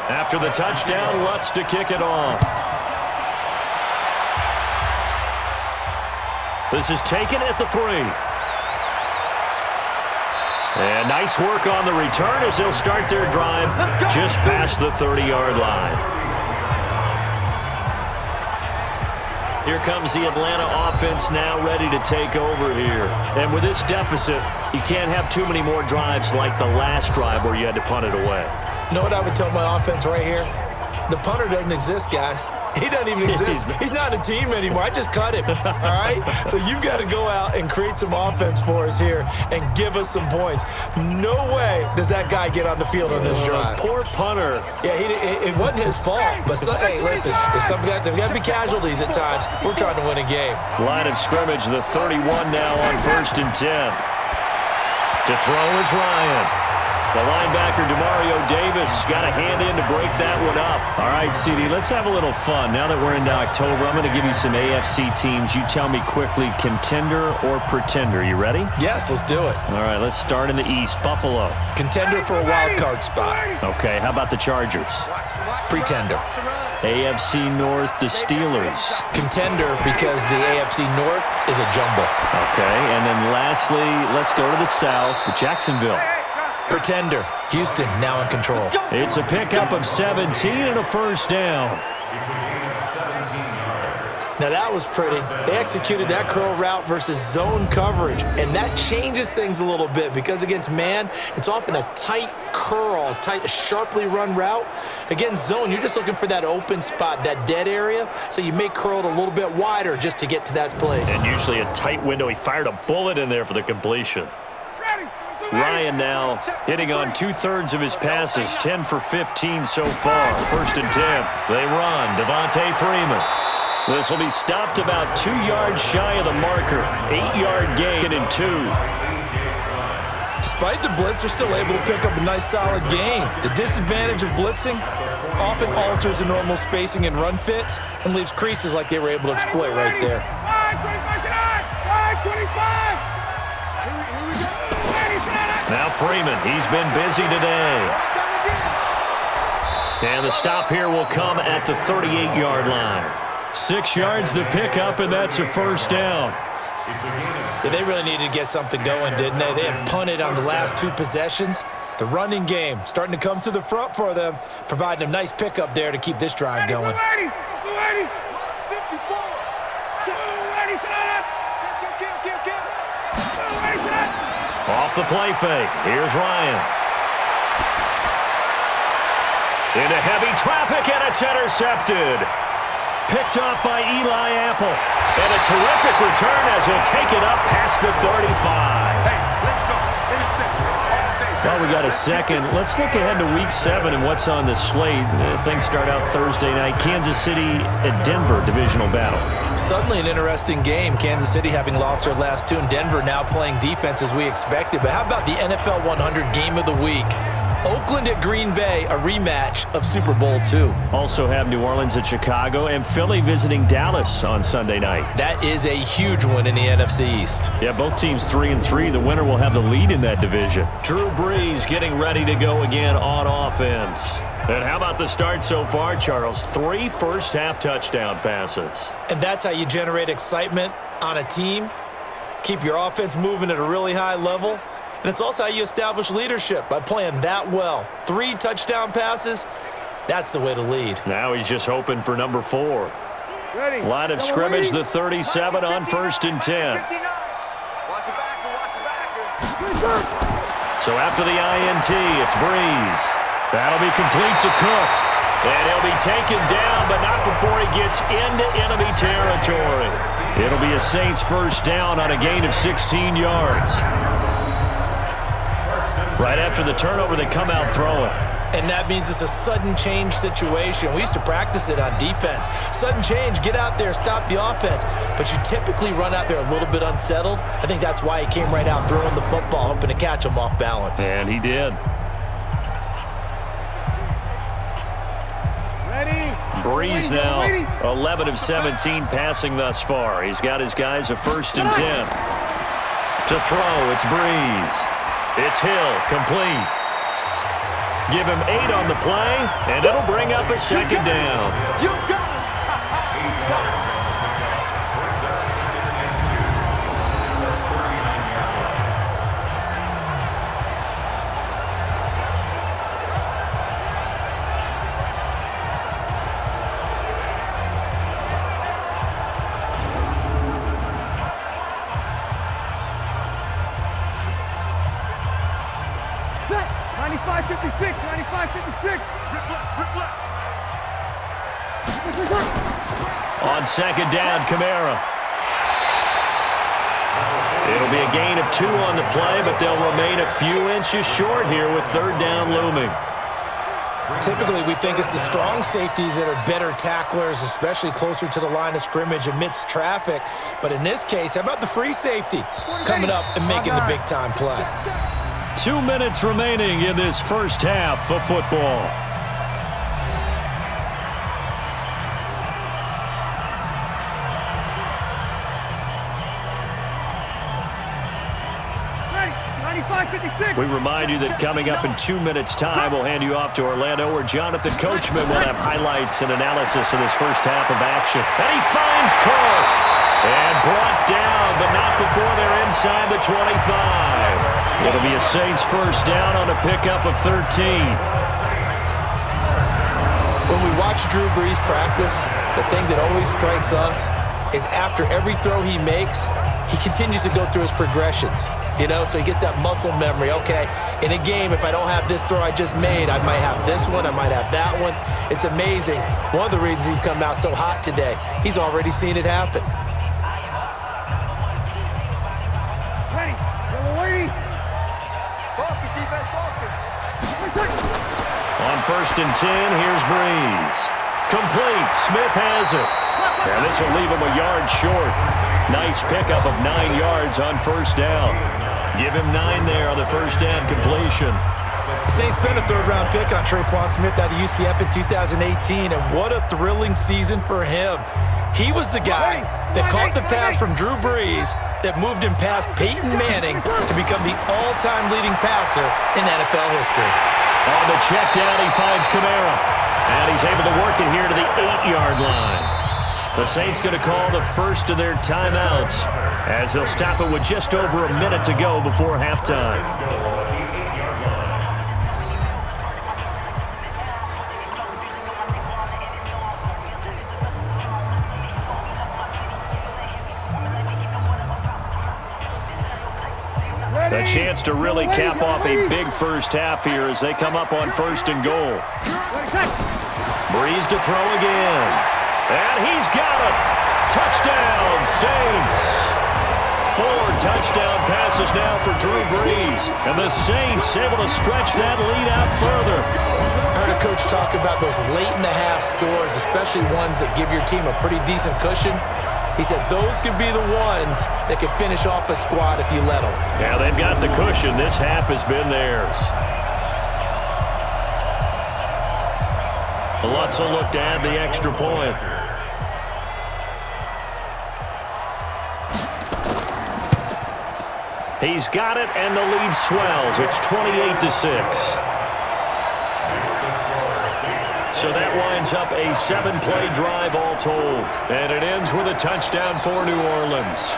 S2: After the touchdown, Lutz to kick it off. This is taken at the 3. And nice work on the return as they'll start their drive just past the 30-yard line. Here comes the Atlanta offense now ready to take over here. And with this deficit, you can't have too many more drives like the last drive where you had to punt it away.
S3: You know what I would tell my offense right here? The punter doesn't exist, guys. He doesn't even exist. He's not a team anymore. I just cut him, all right? So you've got to go out and create some offense for us here and give us some points. No way does that guy get on the field on this drive.
S2: Poor punter.
S3: Yeah, it wasn't his fault. But, hey, listen, there's got to be casualties at times. We're trying to win a game.
S2: Line of scrimmage, the 31 now on 1st and 10. To throw is Ryan. The linebacker, Demario Davis, got a hand in to break that one up. All right, CD, let's have a little fun. Now that we're into October, I'm going to give you some AFC teams. You tell me quickly, contender or pretender. You ready?
S3: Yes, let's do it.
S2: All right, let's start in the East. Buffalo.
S3: Contender for a wild card spot.
S2: Okay, how about the Chargers?
S3: Pretender.
S2: AFC North, the Steelers.
S3: Contender because the AFC North is a jumble.
S2: Okay, and then lastly, let's go to the South, Jacksonville.
S3: Pretender. Houston now in control.
S2: It's a pickup of 17 and a first down.
S3: Now that was pretty. They executed that curl route versus zone coverage, and that changes things a little bit because against man, it's often a tight curl, tight, sharply run route. Against zone, you're just looking for that open spot, that dead area, so you may curl it a little bit wider just to get to that place.
S2: And usually a tight window. He fired a bullet in there for the completion. Ryan now hitting on 2/3 of his passes, 10 for 15 so far. 1st and 10. They run. Devonta Freeman. This will be stopped about 2 yards shy of the marker. 8-yard gain in 2.
S3: Despite the blitz, they're still able to pick up a nice solid gain. The disadvantage of blitzing often alters the normal spacing and run fits and leaves creases like they were able to exploit right there.
S2: Now Freeman, he's been busy today. And the stop here will come at the 38-yard line. 6 yards the pickup, and that's a 1st down.
S3: Yeah, they really needed to get something going, didn't they? They had punted on the last 2 possessions. The running game starting to come to the front for them, providing a nice pickup there to keep this drive going.
S2: Off the play fake. Here's Ryan. Into heavy traffic, and it's intercepted. Picked off by Eli Apple. And a terrific return as he'll take it up past the 35.
S4: Hey, let's go. Intercepted.
S2: Well, we got a second. Let's look ahead to Week 7 and what's on the slate. Things start out Thursday night. Kansas City at Denver, divisional battle.
S3: Suddenly an interesting game. Kansas City having lost their last 2, and Denver now playing defense as we expected. But how about the NFL 100 game of the week? Oakland at Green Bay, a rematch of Super Bowl II.
S2: Also have New Orleans at Chicago and Philly visiting Dallas on Sunday night.
S3: That is a huge one in the NFC East.
S2: Yeah, both teams 3-3. The winner will have the lead in that division. Drew Brees getting ready to go again on offense. And how about the start so far, Charles? 3 first-half touchdown passes.
S3: And that's how you generate excitement on a team, keep your offense moving at a really high level. And it's also how you establish leadership by playing that well. 3 touchdown passes, that's the way to lead.
S2: Now he's just hoping for number 4.
S4: Ready.
S2: Line of scrimmage, the 37 on 1st and 10.
S4: Watch the backer, watch the backer.
S2: So after the INT, it's Breeze. That'll be complete to Cook. And he'll be taken down, but not before he gets into enemy territory. It'll be a Saints 1st down on a gain of 16 yards. Right after the turnover, they come out throwing.
S3: And that means it's a sudden change situation. We used to practice it on defense. Sudden change, get out there, stop the offense. But you typically run out there a little bit unsettled. I think that's why he came right out throwing the football, hoping to catch him off balance.
S2: And he did.
S4: Ready.
S2: Breeze now, 11 of 17 passing thus far. He's got his guys a 1st and 10. To throw, it's Breeze. It's Hill, complete. Give him 8 on the play, and it'll bring up a 2nd down.
S4: You got it. Set. 95-56, 95-56. Rip left.
S2: On 2nd down, Kamara. It'll be a gain of 2 on the play, but they'll remain a few inches short here with 3rd down looming.
S3: Typically, we think it's the strong safeties that are better tacklers, especially closer to the line of scrimmage amidst traffic. But in this case, how about the free safety coming up and making the big-time play?
S2: 2 minutes remaining in this 1st half of football. We remind you that coming up in 2 minutes' time, we'll hand you off to Orlando, where Jonathan Coachman will have highlights and analysis of this 1st half of action. And he finds Cook. And brought down, but not before they're inside the 25. It'll be a Saints 1st down on a pickup of 13.
S3: When we watch Drew Brees practice, the thing that always strikes us is after every throw he makes, he continues to go through his progressions. So he gets that muscle memory. Okay, in a game, if I don't have this throw I just made, I might have this one, I might have that one. It's amazing. One of the reasons he's come out so hot today, he's already seen it happen.
S2: On 1st and 10, here's Breeze. Complete. Smith has it. And this will leave him a yard short. Nice pickup of 9 yards on 1st down. Give him 9 there on the 1st down completion.
S3: The Saints spent a 3rd-round pick on Traquan Smith out of UCF in 2018, and what a thrilling season for him. He was the guy that caught the pass from Drew Brees that moved him past Peyton Manning to become the all-time leading passer in NFL history.
S2: On the check down, he finds Kamara. And he's able to work it here to the 8-yard line. The Saints going to call the first of their timeouts as they'll stop it with just over a minute to go before halftime. A chance to really cap off a big first half here as they come up on 1st and goal. Breeze to throw again. And he's got it. Touchdown, Saints. 4 touchdown passes now for Drew Brees. And the Saints able to stretch that lead out further.
S3: I heard a coach talk about those late-in-the-half scores, especially ones that give your team a pretty decent cushion. He said those could be the ones that could finish off a squad if you let them.
S2: Yeah, they've got the cushion. This half has been theirs. Lutz will look to add the extra point. He's got it, and the lead swells. It's 28-6. So that winds up a 7-play drive all told. And it ends with a touchdown for New Orleans.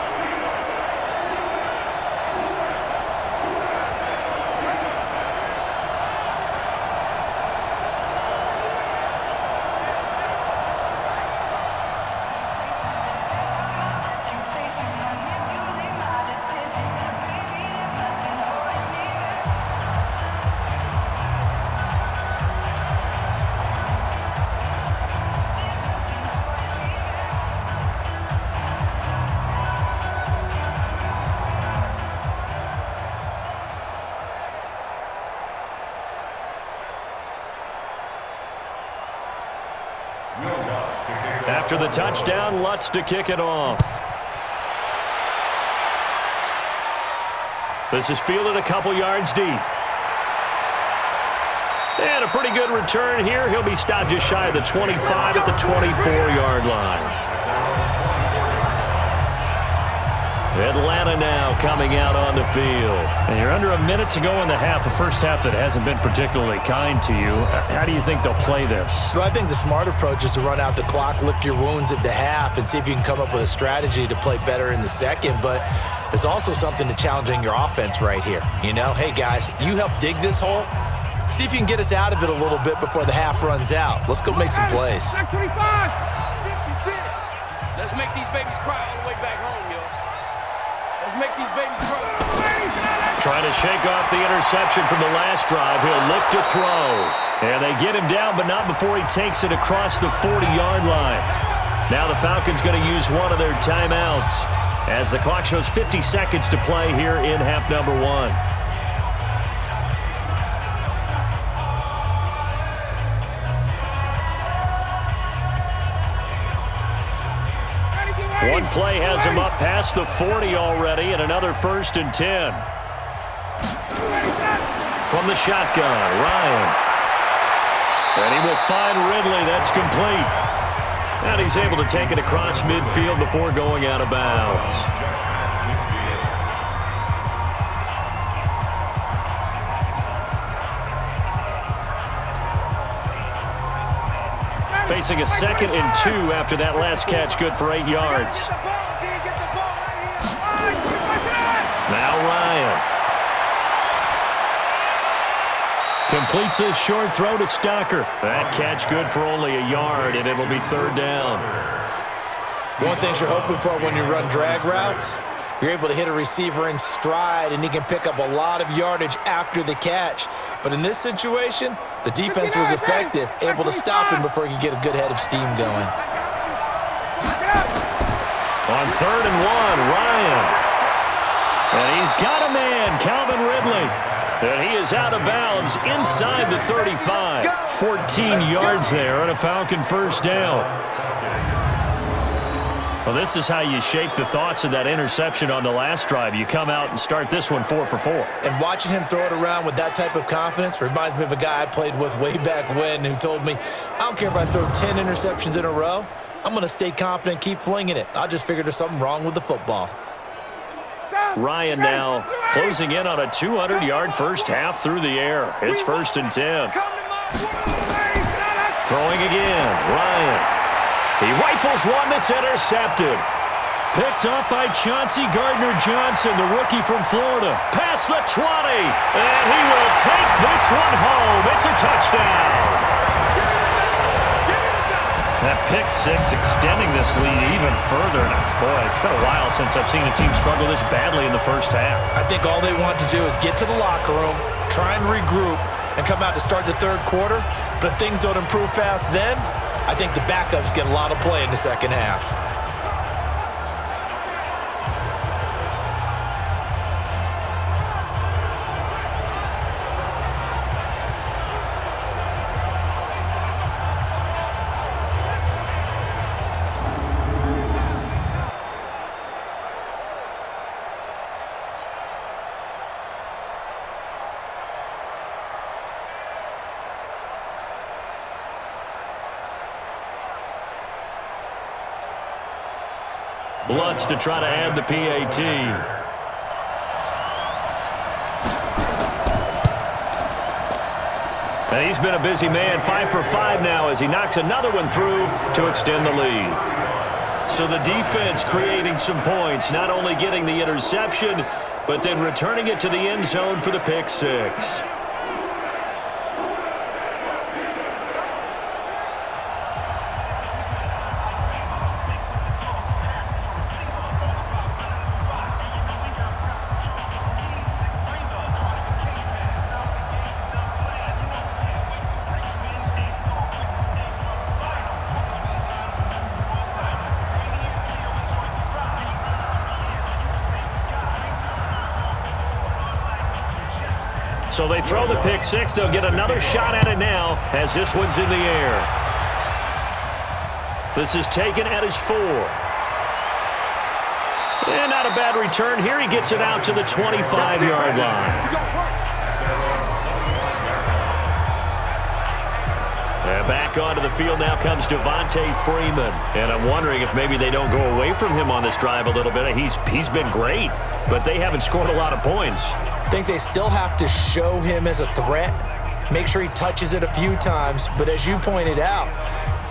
S2: After the touchdown, Lutz to kick it off. This is fielded a couple yards deep. And a pretty good return here. He'll be stopped just shy of the 25 at the 24-yard line. Atlanta now coming out on the field. And you're under a minute to go in the half, a first half that hasn't been particularly kind to you. How do you think they'll play this?
S3: Well, I think the smart approach is to run out the clock, lick your wounds at the half, and see if you can come up with a strategy to play better in the second. But there's also something to challenging your offense right here. Hey, guys, you help dig this hole. See if you can get us out of it a little bit before the half runs out. Let's go make some plays.
S4: Let's make these babies cry all the way back home, yo. Let's make these babies cry.
S2: Trying to shake off the interception from the last drive. He'll look to throw. And they get him down, but not before he takes it across the 40-yard line. Now the Falcons going to use one of their timeouts as the clock shows 50 seconds to play here in half number 1. One play has him up past the 40 already, and another 1st and 10. From the shotgun, Ryan. And he will find Ridley. That's complete. And he's able to take it across midfield before going out of bounds. Facing a 2nd and 2 after that last catch, good for 8 yards. Now Ryan. Completes a short throw to Stocker. That catch good for only a yard, and it'll be 3rd down.
S3: One thing you're hoping for when you run drag routes, you're able to hit a receiver in stride, and he can pick up a lot of yardage after the catch. But in this situation, the defense was effective, able to stop him before he could get a good head of steam going.
S2: On 3rd and 1, Ryan. And he's got a man, Calvin Ridley. And he is out of bounds inside the 35. 14 yards there on a Falcon first down. Well, this is how you shake the thoughts of that interception on the last drive. You come out and start this one 4 for 4.
S3: And watching him throw it around with that type of confidence reminds me of a guy I played with way back when who told me, I don't care if I throw 10 interceptions in a row, I'm going to stay confident, keep flinging it. I just figured there's something wrong with the football.
S2: Ryan now closing in on a 200-yard first half through the air. It's 1st and 10. Throwing again, Ryan. He rifles one that's intercepted. Picked up by Chauncey Gardner-Johnson, the rookie from Florida. Past the 20, and he will take this one home. It's a touchdown. That pick six extending this lead even further. Boy, it's been a while since I've seen a team struggle this badly in the first half.
S3: I think all they want to do is get to the locker room, try and regroup, and come out to start the third quarter. But if things don't improve fast then, I think the backups get a lot of play in the second half.
S2: Lutz to try to add the PAT. And he's been a busy man, 5 for 5 now as he knocks another one through to extend the lead. So the defense creating some points, not only getting the interception, but then returning it to the end zone for the pick six. So they throw the pick six. They'll get another shot at it now as this one's in the air. This is taken at his 4. And not a bad return here. He gets it out to the 25-yard line. And back onto the field now comes Devonta Freeman. And I'm wondering if maybe they don't go away from him on this drive a little bit. He's been great, but they haven't scored a lot of points.
S3: I think they still have to show him as a threat, make sure he touches it a few times, but as you pointed out,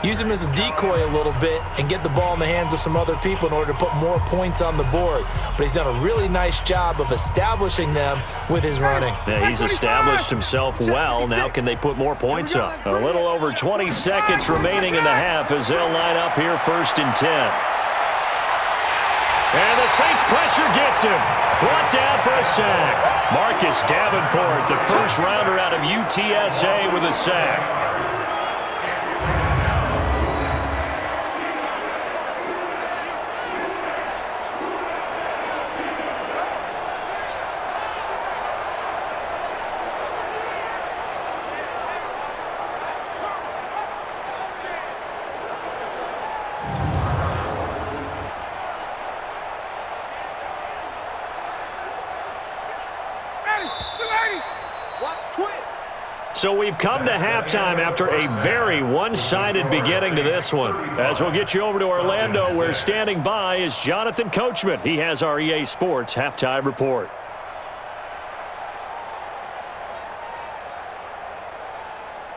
S3: use him as a decoy a little bit and get the ball in the hands of some other people in order to put more points on the board. But he's done a really nice job of establishing them with his running.
S2: Yeah, he's established himself well. Now can they put more points up? A little over 20 seconds remaining in the half as they'll line up here 1st and 10. And the Saints pressure gets him. Brought down for a sack. Marcus Davenport, the first rounder out of UTSA with a sack. So we've come to halftime after a very one-sided beginning to this one. As we'll get you over to Orlando, where standing by is Jonathan Coachman. He has our EA Sports halftime report.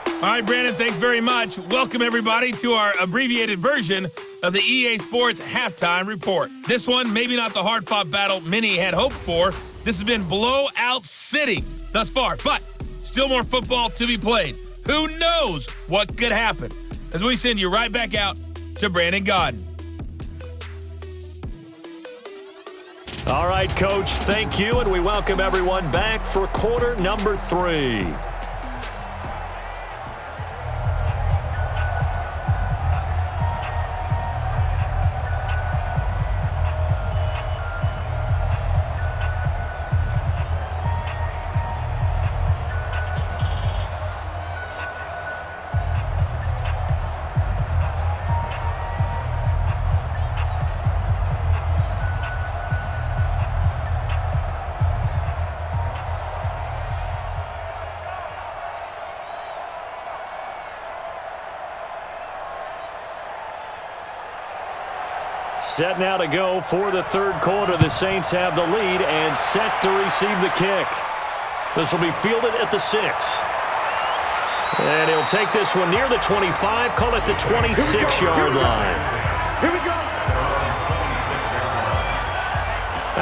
S1: All right, Brandon, thanks very much. Welcome, everybody, to our abbreviated version of the EA Sports halftime report. This one, maybe not the hard-fought battle many had hoped for. This has been blowout city thus far, but still more football to be played. Who knows what could happen? As we send you right back out to Brandon Gaudin.
S2: All right, Coach, thank you, and we welcome everyone back for quarter number 3. Set now to go for the third quarter. The Saints have the lead and set to receive the kick. This will be fielded at the 6. And he'll take this one near the 25, call it the 26-yard line.
S4: Here we go.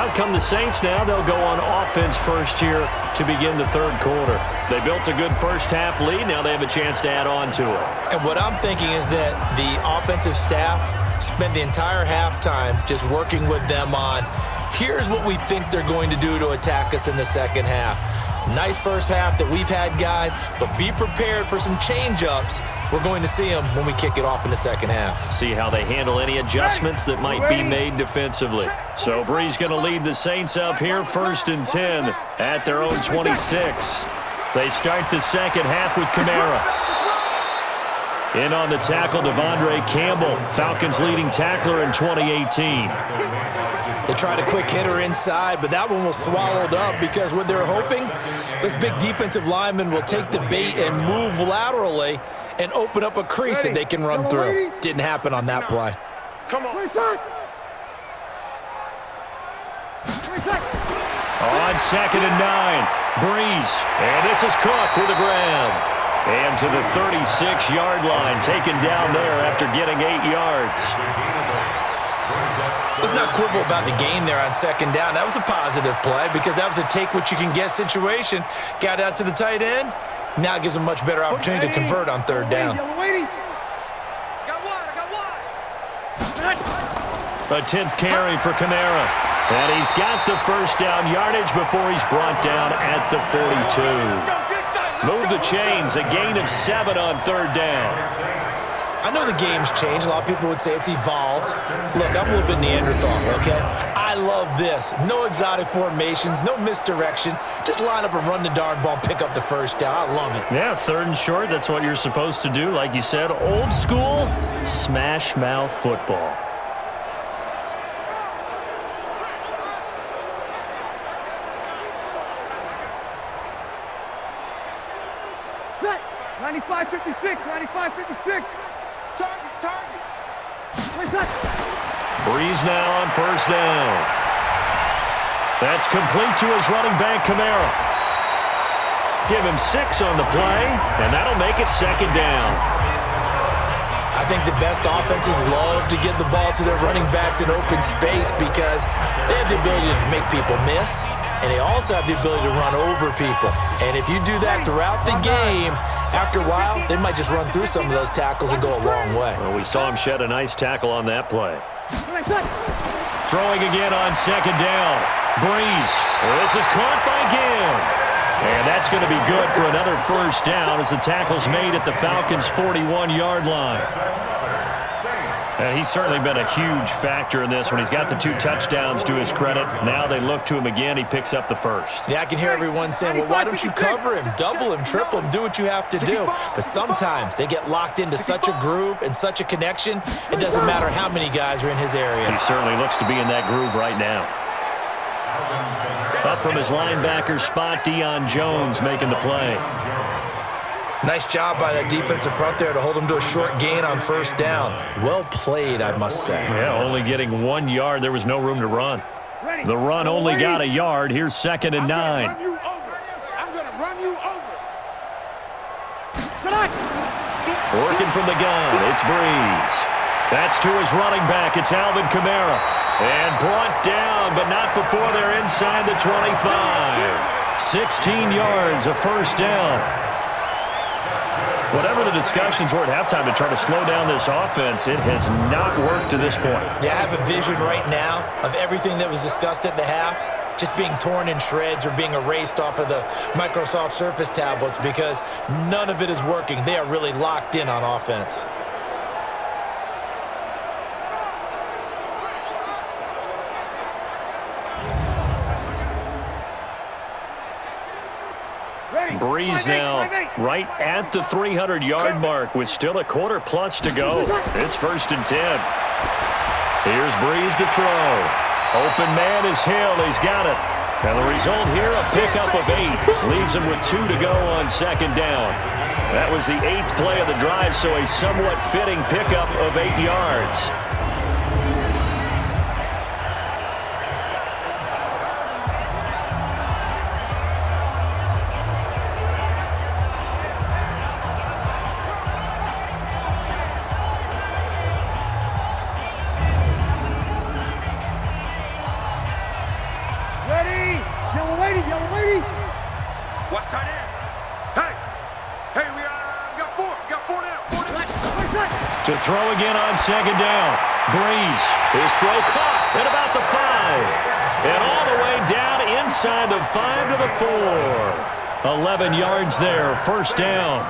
S2: Out come the Saints now. They'll go on offense first here to begin the third quarter. They built a good first-half lead. Now they have a chance to add on to it.
S3: And what I'm thinking is that the offensive staff spent the entire halftime just working with them on, here's what we think they're going to do to attack us in the second half. Nice first half that we've had, guys, but be prepared for some change-ups. We're going to see them when we kick it off in the second half.
S2: See how they handle any adjustments that might be made defensively. So Bree's going to lead the Saints up here 1st and 10 at their own 26. They start the second half with Kamara. In on the tackle, Devonta Campbell, Falcons leading tackler in 2018.
S3: They tried a quick hitter inside, but that one was swallowed up because what they're hoping, this big defensive lineman will take the bait and move laterally and open up a crease that they can run through. Didn't happen on that play.
S4: Come on.
S2: On 2nd and 9, Breeze, and this is Cook with a grab. And to the 36-yard line, taken down there after getting 8 yards.
S3: Let's not quibble about the game there on 2nd down. That was a positive play because that was a take-what-you-can-get situation. Got out to the tight end. Now it gives them a much better opportunity to convert on 3rd down.
S2: A 10th carry for Kamara. And he's got the first down yardage before he's brought down at the 42. Move the chains, a gain of 7 on 3rd down.
S3: I know the game's changed. A lot of people would say it's evolved. Look, I'm a little bit Neanderthal, okay? I love this. No exotic formations, no misdirection. Just line up and run the darn ball and pick up the first down. I love it.
S2: Yeah, 3rd and short, that's what you're supposed to do. Like you said, old school, smash mouth football.
S4: Set. 95-56, 95-56. Target.
S2: Breeze now on 1st down. That's complete to his running back, Kamara. Give him 6 on the play, and that'll make it 2nd down.
S3: I think the best offenses love to get the ball to their running backs in open space because they have the ability to make people miss, and they also have the ability to run over people. And if you do that throughout the game, after a while, they might just run through some of those tackles and go a long way.
S2: Well, we saw him shed a nice tackle on that play. Throwing again on 2nd down. Breeze. This is caught by Gill. And that's going to be good for another first down as the tackle's made at the Falcons' 41-yard line. And he's certainly been a huge factor in this when he's got the 2 touchdowns to his credit. Now they look to him again. He picks up the first.
S3: Yeah, I can hear everyone saying, well, why don't you cover him, double him, triple him, do what you have to do. But sometimes they get locked into such a groove and such a connection, it doesn't matter how many guys are in his area.
S2: He certainly looks to be in that groove right now. Up from his linebacker spot, Deion Jones making the play.
S3: Nice job by that defensive front there to hold him to a short gain on 1st down. Well played, I must say.
S2: Yeah, only getting 1 yard. There was no room to run. The run only got a yard. Here's 2nd and 9.
S4: I'm going to run you over.
S2: Working from the gun, it's Breeze. That's to his running back. It's Alvin Kamara. And brought down, but not before they're inside the 25. 16 yards, a first down. Whatever the discussions were at halftime to try to slow down this offense, it has not worked to this point.
S3: Yeah, I have a vision right now of everything that was discussed at the half just being torn in shreds or being erased off of the Microsoft Surface tablets because none of it is working. They are really locked in on offense.
S2: Breeze now right at the 300-yard mark with still a quarter plus to go. It's 1st and 10. Here's Breeze to throw. Open man is Hill. He's got it. And the result here, a pickup of 8. Leaves him with 2 to go on 2nd down. That was the 8th play of the drive, so a somewhat fitting pickup of 8 yards. To throw again on 2nd down. Breeze. His throw caught at about the 5. And all the way down inside the 5 to the 4. 11 yards there. 1st down.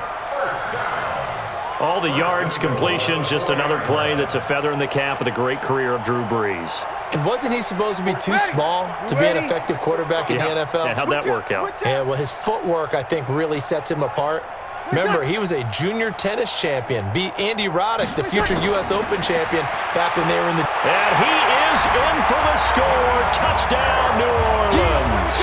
S2: All the yards, completions, just another play that's a feather in the cap of the great career of Drew Brees.
S3: And wasn't he supposed to be too small to be an effective quarterback in the NFL?
S2: Yeah, how'd that work out?
S3: Yeah, well, his footwork, I think, really sets him apart. Remember, he was a junior tennis champion. Beat Andy Roddick, the future U.S. Open champion, back when they were in the...
S2: And he is in for the score. Touchdown, New Orleans.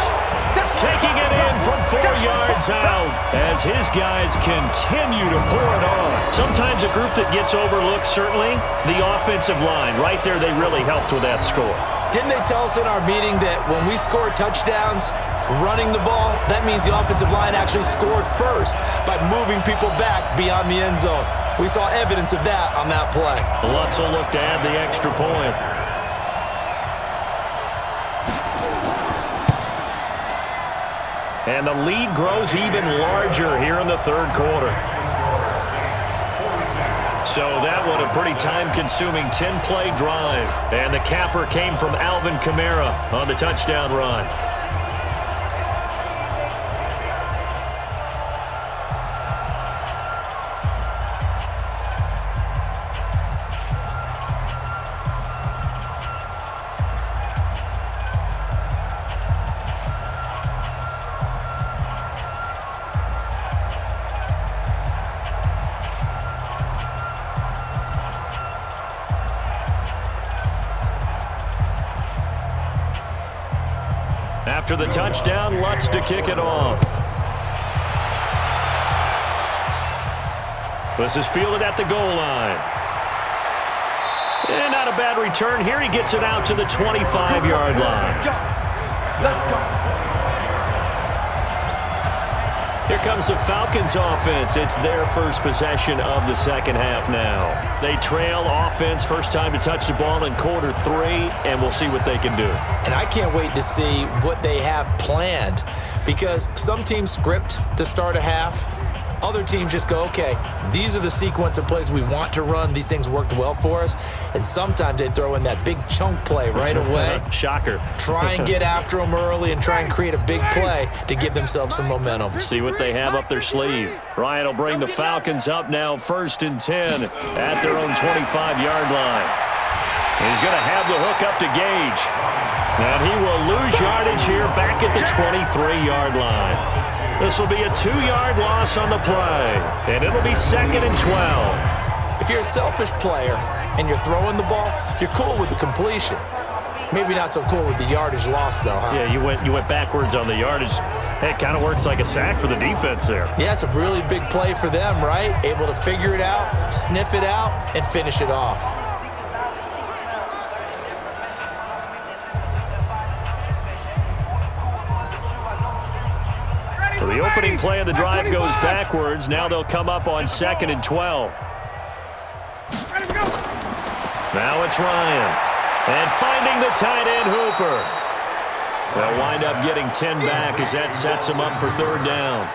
S2: Taking it in from 4 yards out as his guys continue to pour it on. Sometimes a group that gets overlooked, certainly, the offensive line. Right there, they really helped with that score.
S3: Didn't they tell us in our meeting that when we score touchdowns, running the ball, that means the offensive line actually scored first by moving people back beyond the end zone. We saw evidence of that on that play.
S2: Lutz will look to add the extra point. And the lead grows even larger here in the 3rd quarter. So that was a pretty time-consuming 10-play drive. And the capper came from Alvin Kamara on the touchdown run. After the touchdown, Lutz to kick it off. This is fielded at the goal line. And not a bad return here. He gets it out to the 25-yard line.
S4: Let's go.
S2: Here comes the Falcons offense. It's their first possession of the 2nd half now. They trail offense, first time to touch the ball in quarter 3, and we'll see what they can do.
S3: And I can't wait to see what they have planned because some teams script to start a half. Other teams just go, okay, these are the sequence of plays we want to run. These things worked well for us. And sometimes they throw in that big chunk play right away.
S2: Shocker.
S3: Try and get after them early and try and create a big play to give themselves some momentum.
S2: See what they have up their sleeve. Ryan will bring the Falcons up now 1st and 10 at their own 25-yard line. He's going to have the hook up to Gage. And he will lose yardage here back at the 23-yard line. This will be a 2-yard loss on the play, and it'll be 2nd and 12.
S3: If you're a selfish player and you're throwing the ball, you're cool with the completion. Maybe not so cool with the yardage loss, though, huh?
S2: Yeah, you went backwards on the yardage. Hey, it kind of works like a sack for the defense there.
S3: Yeah, it's a really big play for them, right? Able to figure it out, sniff it out, and finish it off.
S2: So the opening play of the drive goes backwards. Now they'll come up on 2nd and 12. Now it's Ryan. And finding the tight end Hooper. They'll wind up getting 10 back as that sets them up for 3rd down.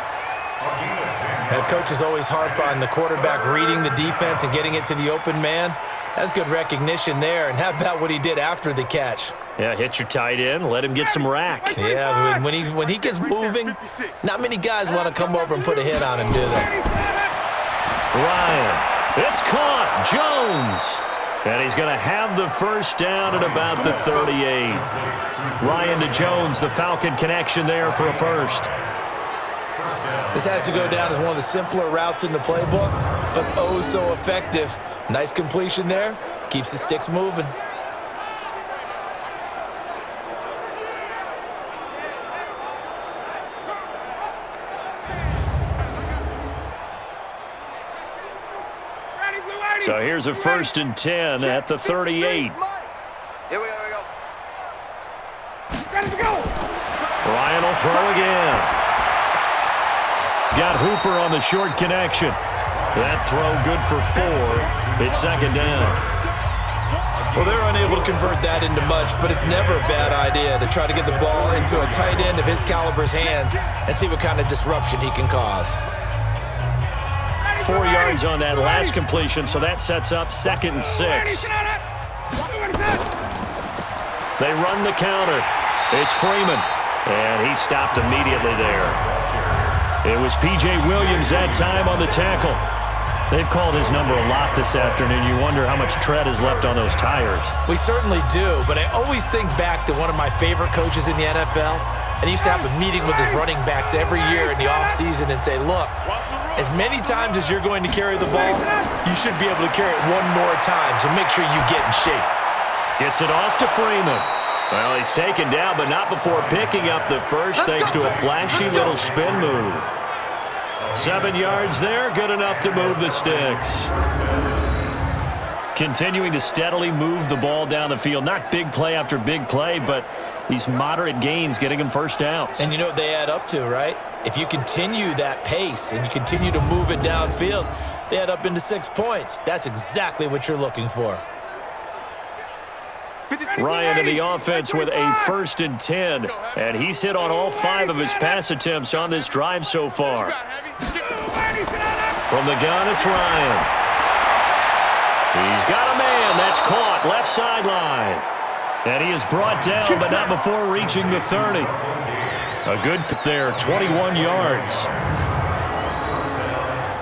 S3: Head coaches always harp on the quarterback reading the defense and getting it to the open man. That's good recognition there. And how about what he did after the catch?
S2: Yeah, hit your tight end, let him get some rack.
S3: Yeah, when he gets moving, not many guys want to come over and put a hit on him, do they?
S2: Ryan, it's caught. Jones. And he's going to have the first down at about the 38. Ryan to Jones, the Falcon connection there for a first.
S3: This has to go down as one of the simpler routes in the playbook, but oh so effective. Nice completion there. Keeps the sticks moving.
S2: So here's a 1st and 10 at the 38.
S4: Here we go.
S2: Ryan will throw again. He's got Hooper on the short connection. That throw good for 4. It's 2nd down.
S3: Well, they're unable to convert that into much, but it's never a bad idea to try to get the ball into a tight end of his caliber's hands and see what kind of disruption he can cause.
S2: 4 yards on that last completion, so that sets up 2nd and 6. They run the counter. It's Freeman, and he stopped immediately there. It was P.J. Williams that time on the tackle. They've called his number a lot this afternoon. You wonder how much tread is left on those tires.
S3: We certainly do, but I always think back to one of my favorite coaches in the NFL, and he used to have a meeting with his running backs every year in the offseason and say, look, as many times as you're going to carry the ball, you should be able to carry it one more time, so make sure you get in shape.
S2: Gets it off to Freeman. Well, he's taken down, but not before picking up the first thanks to a flashy little spin move. 7 yards there, good enough to move the sticks. Continuing to steadily move the ball down the field. Not big play after big play, but these moderate gains getting him first downs.
S3: And you know what they add up to, right? If you continue that pace and you continue to move it downfield, they add up into 6 points. That's exactly what you're looking for.
S2: Ryan in the offense with a 1st and 10, and he's hit on all 5 of his pass attempts on this drive so far. From the gun, it's Ryan. He's got a man. That's caught. Left sideline. And he is brought down, but not before reaching the 30. A good pick there, 21 yards.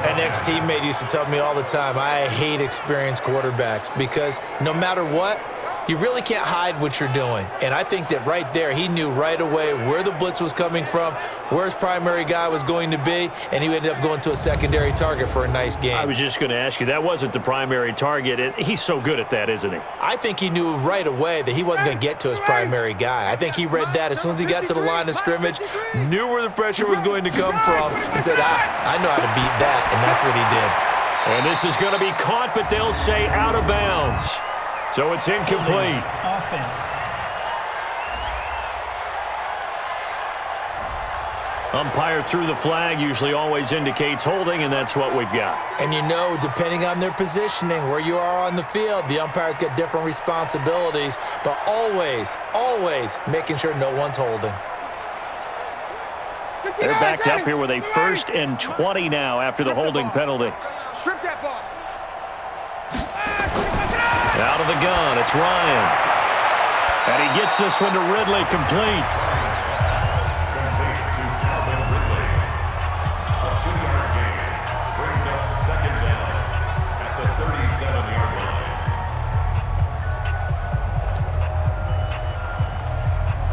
S3: An ex-teammate used to tell me all the time, I hate experienced quarterbacks because no matter what, you really can't hide what you're doing. And I think that right there, he knew right away where the blitz was coming from, where his primary guy was going to be, and he ended up going to a secondary target for a nice game.
S2: I was just going to ask you, that wasn't the primary target, and he's so good at that, isn't he?
S3: I think he knew right away that he wasn't going to get to his primary guy. I think he read that as soon as he got to the line of scrimmage, knew where the pressure was going to come from, and said, I know how to beat that, and that's what he did.
S2: And this is going to be caught, but they'll say out of bounds. So it's incomplete.
S5: Offense.
S2: Umpire threw the flag, usually always indicates holding, and that's what we've got.
S3: And you know, depending on their positioning, where you are on the field, the umpire's got different responsibilities, but always, always making sure no one's holding.
S2: They're backed up here with a 1st and 20 now after the holding penalty.
S4: Strip that ball.
S2: Out of the gun, it's Ryan. And he gets this one to Ridley, complete.
S6: A 2-yard gain brings up 2nd down at the 37-yard line.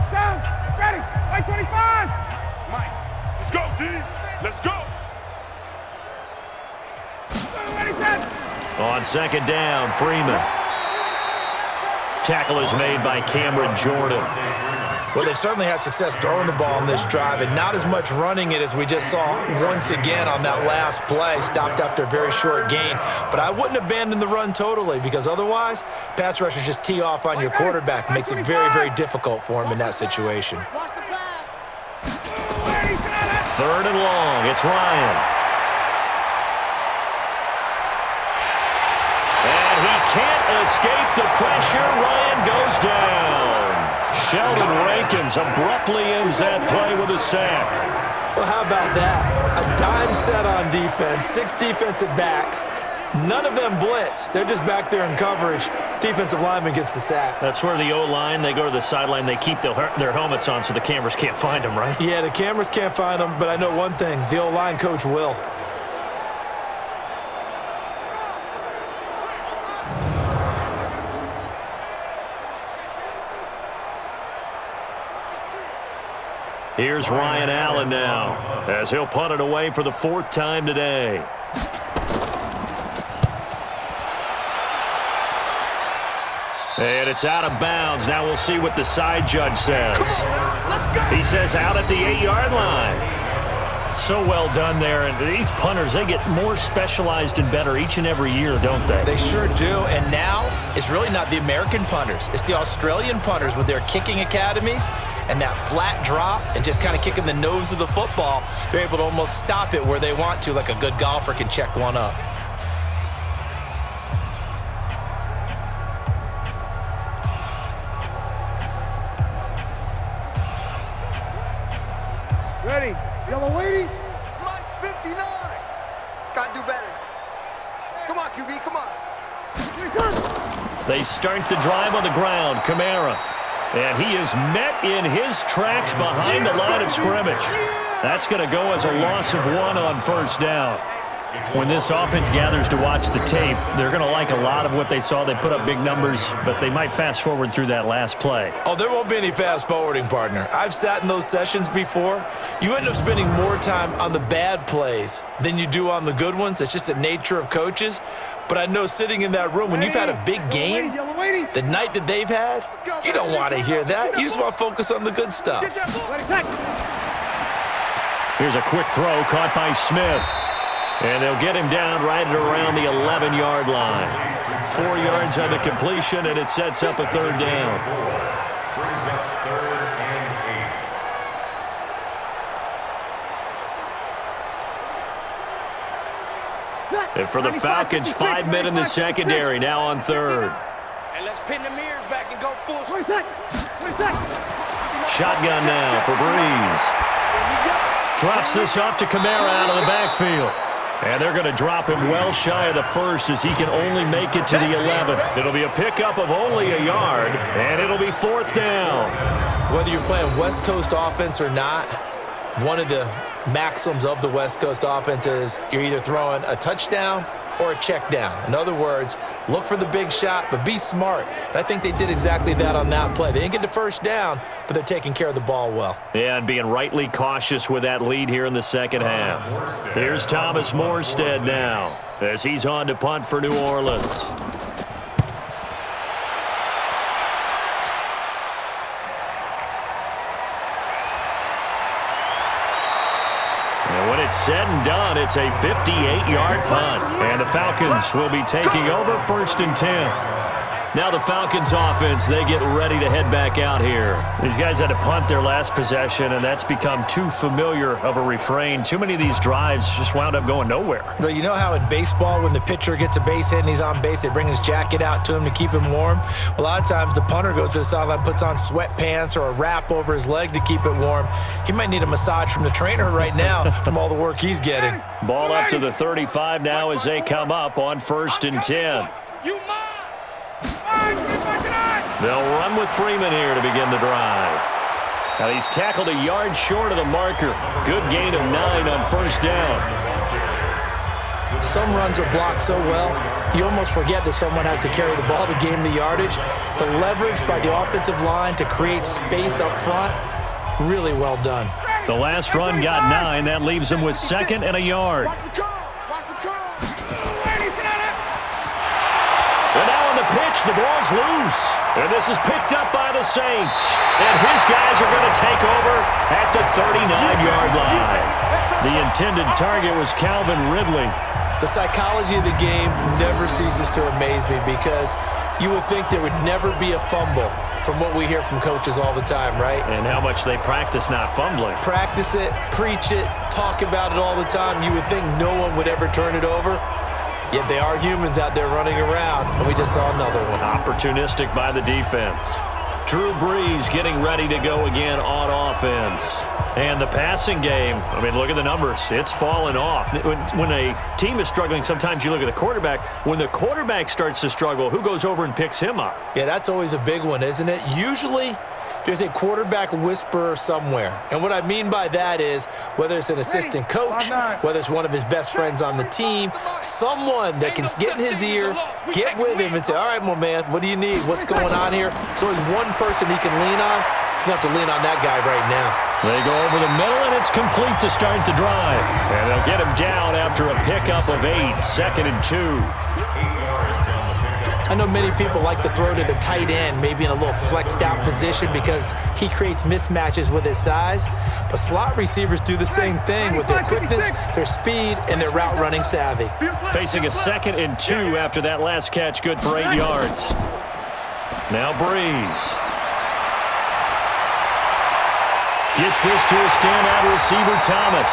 S4: Down. Ready. White 25. Mike. Let's go, D. Let's go. Ready, set.
S2: On 2nd down, Freeman. Tackle is made by Cameron Jordan.
S3: Well, they certainly had success throwing the ball on this drive and not as much running it as we just saw once again on that last play. Stopped after a very short gain. But I wouldn't abandon the run totally because otherwise, pass rushers just tee off on your quarterback. Makes it very, very difficult for him in that situation.
S4: Watch the pass.
S2: 3rd and long, it's Ryan. And he can't escape the pressure. Ryan goes down. Sheldon Rankins abruptly ends that play with a sack.
S3: Well, how about that? A dime set on defense, 6 defensive backs. None of them blitz. They're just back there in coverage. Defensive lineman gets the sack.
S2: That's where the O-line, they go to the sideline, they keep their helmets on so the cameras can't find them, right?
S3: Yeah, the cameras can't find them, but I know one thing. The O-line coach will.
S2: Here's Ryan Allen now, as he'll punt it away for the 4th time today. And it's out of bounds. Now we'll see what the side judge says. He says out at the 8-yard line. So well done there. And these punters, they get more specialized and better each and every year, don't they?
S3: They sure do. And now it's really not the American punters. It's the Australian punters with their kicking academies and that flat drop and just kind of kicking the nose of the football. They're able to almost stop it where they want to, like a good golfer can check one up.
S4: Ready? Yellow lady? Mike's 59. Gotta do better. Come on, QB, come on.
S2: They start the drive on the ground. Kamara. And he is met in his tracks behind the line of scrimmage. That's going to go as a loss of 1 on 1st down. When this offense gathers to watch the tape, they're going to like a lot of what they saw. They put up big numbers, but they might fast forward through that last play.
S3: Oh, there won't be any fast forwarding, partner. I've sat in those sessions before. You end up spending more time on the bad plays than you do on the good ones. It's just the nature of coaches. But I know sitting in that room, when you've had a big game, the night that they've had, you don't want to hear that. You just want to focus on the good stuff.
S2: Here's a quick throw caught by Smith. And they'll get him down right at around the 11-yard line. 4 yards on the completion, and it sets up a 3rd down.
S6: Brings up 3rd and 8.
S2: And for the Falcons, 5 men in the secondary, now on 3rd.
S7: And let's pin the mirrors back and go full speed.
S2: Shotgun now for Breeze. Drops this off to Kamara out of the backfield. And they're going to drop him well shy of the 1st as he can only make it to the 11. It'll be a pickup of only a yard, and it'll be 4th down.
S3: Whether you're playing West Coast offense or not, one of the maxims of the West Coast offense is you're either throwing a touchdown or a check down. In other words, look for the big shot, but be smart. And I think they did exactly that on that play. They didn't get the 1st down, but they're taking care of the ball well.
S2: Yeah, and being rightly cautious with that lead here in the 2nd half. Here's Thomas Morstead now as he's on to punt for New Orleans. When it's said and done, it's a 58-yard punt. And the Falcons will be taking over 1st and 10. Now the Falcons offense, they get ready to head back out here. These guys had to punt their last possession, and that's become too familiar of a refrain. Too many of these drives just wound up going nowhere.
S3: Well, you know how in baseball, when the pitcher gets a base hit and he's on base, they bring his jacket out to him to keep him warm? Well, a lot of times the punter goes to the sideline, puts on sweatpants or a wrap over his leg to keep it warm. He might need a massage from the trainer right now from all the work he's getting.
S2: Ball up to the 35 now as they come up on 1st and 10. They'll run with Freeman here to begin the drive. Now he's tackled a yard short of the marker. Good gain of 9 on 1st down.
S3: Some runs are blocked so well, you almost forget that someone has to carry the ball to gain the yardage. The leverage by the offensive line to create space up front, really well done.
S2: The last run got 9. That leaves him with 2nd and a yard. And now on the pitch, the ball's loose. And this is picked up by the Saints. And his guys are going to take over at the 39-yard line. The intended target was Calvin Ridley.
S3: The psychology of the game never ceases to amaze me because you would think there would never be a fumble from what we hear from coaches all the time, right?
S2: And how much they practice not fumbling.
S3: Practice it, preach it, talk about it all the time. You would think no one would ever turn it over. Yet they are humans out there running around, and we just saw another one.
S2: Opportunistic by the defense. Drew Brees getting ready to go again on offense. And the passing game, I mean, look at the numbers. It's fallen off. When a team is struggling, sometimes you look at the quarterback. When the quarterback starts to struggle, who goes over and picks him up?
S3: Yeah, that's always a big one, isn't it? Usually, there's a quarterback whisperer somewhere. And what I mean by that is whether it's an assistant coach, whether it's one of his best friends on the team, someone that can get in his ear, get with him and say, all right, my man, what do you need? What's going on here? So there's one person he can lean on. He's going to have to lean on that guy right now.
S2: They go over the middle, and it's complete to start the drive. And they'll get him down after a pickup of 8, 2nd and 2.
S3: I know many people like to throw to the tight end, maybe in a little flexed out position because he creates mismatches with his size. But slot receivers do the same thing with their quickness, their speed, and their route running savvy.
S2: Facing a 2nd and 2 after that last catch, good for 8 yards. Now Brees. Gets this to a standout receiver, Thomas.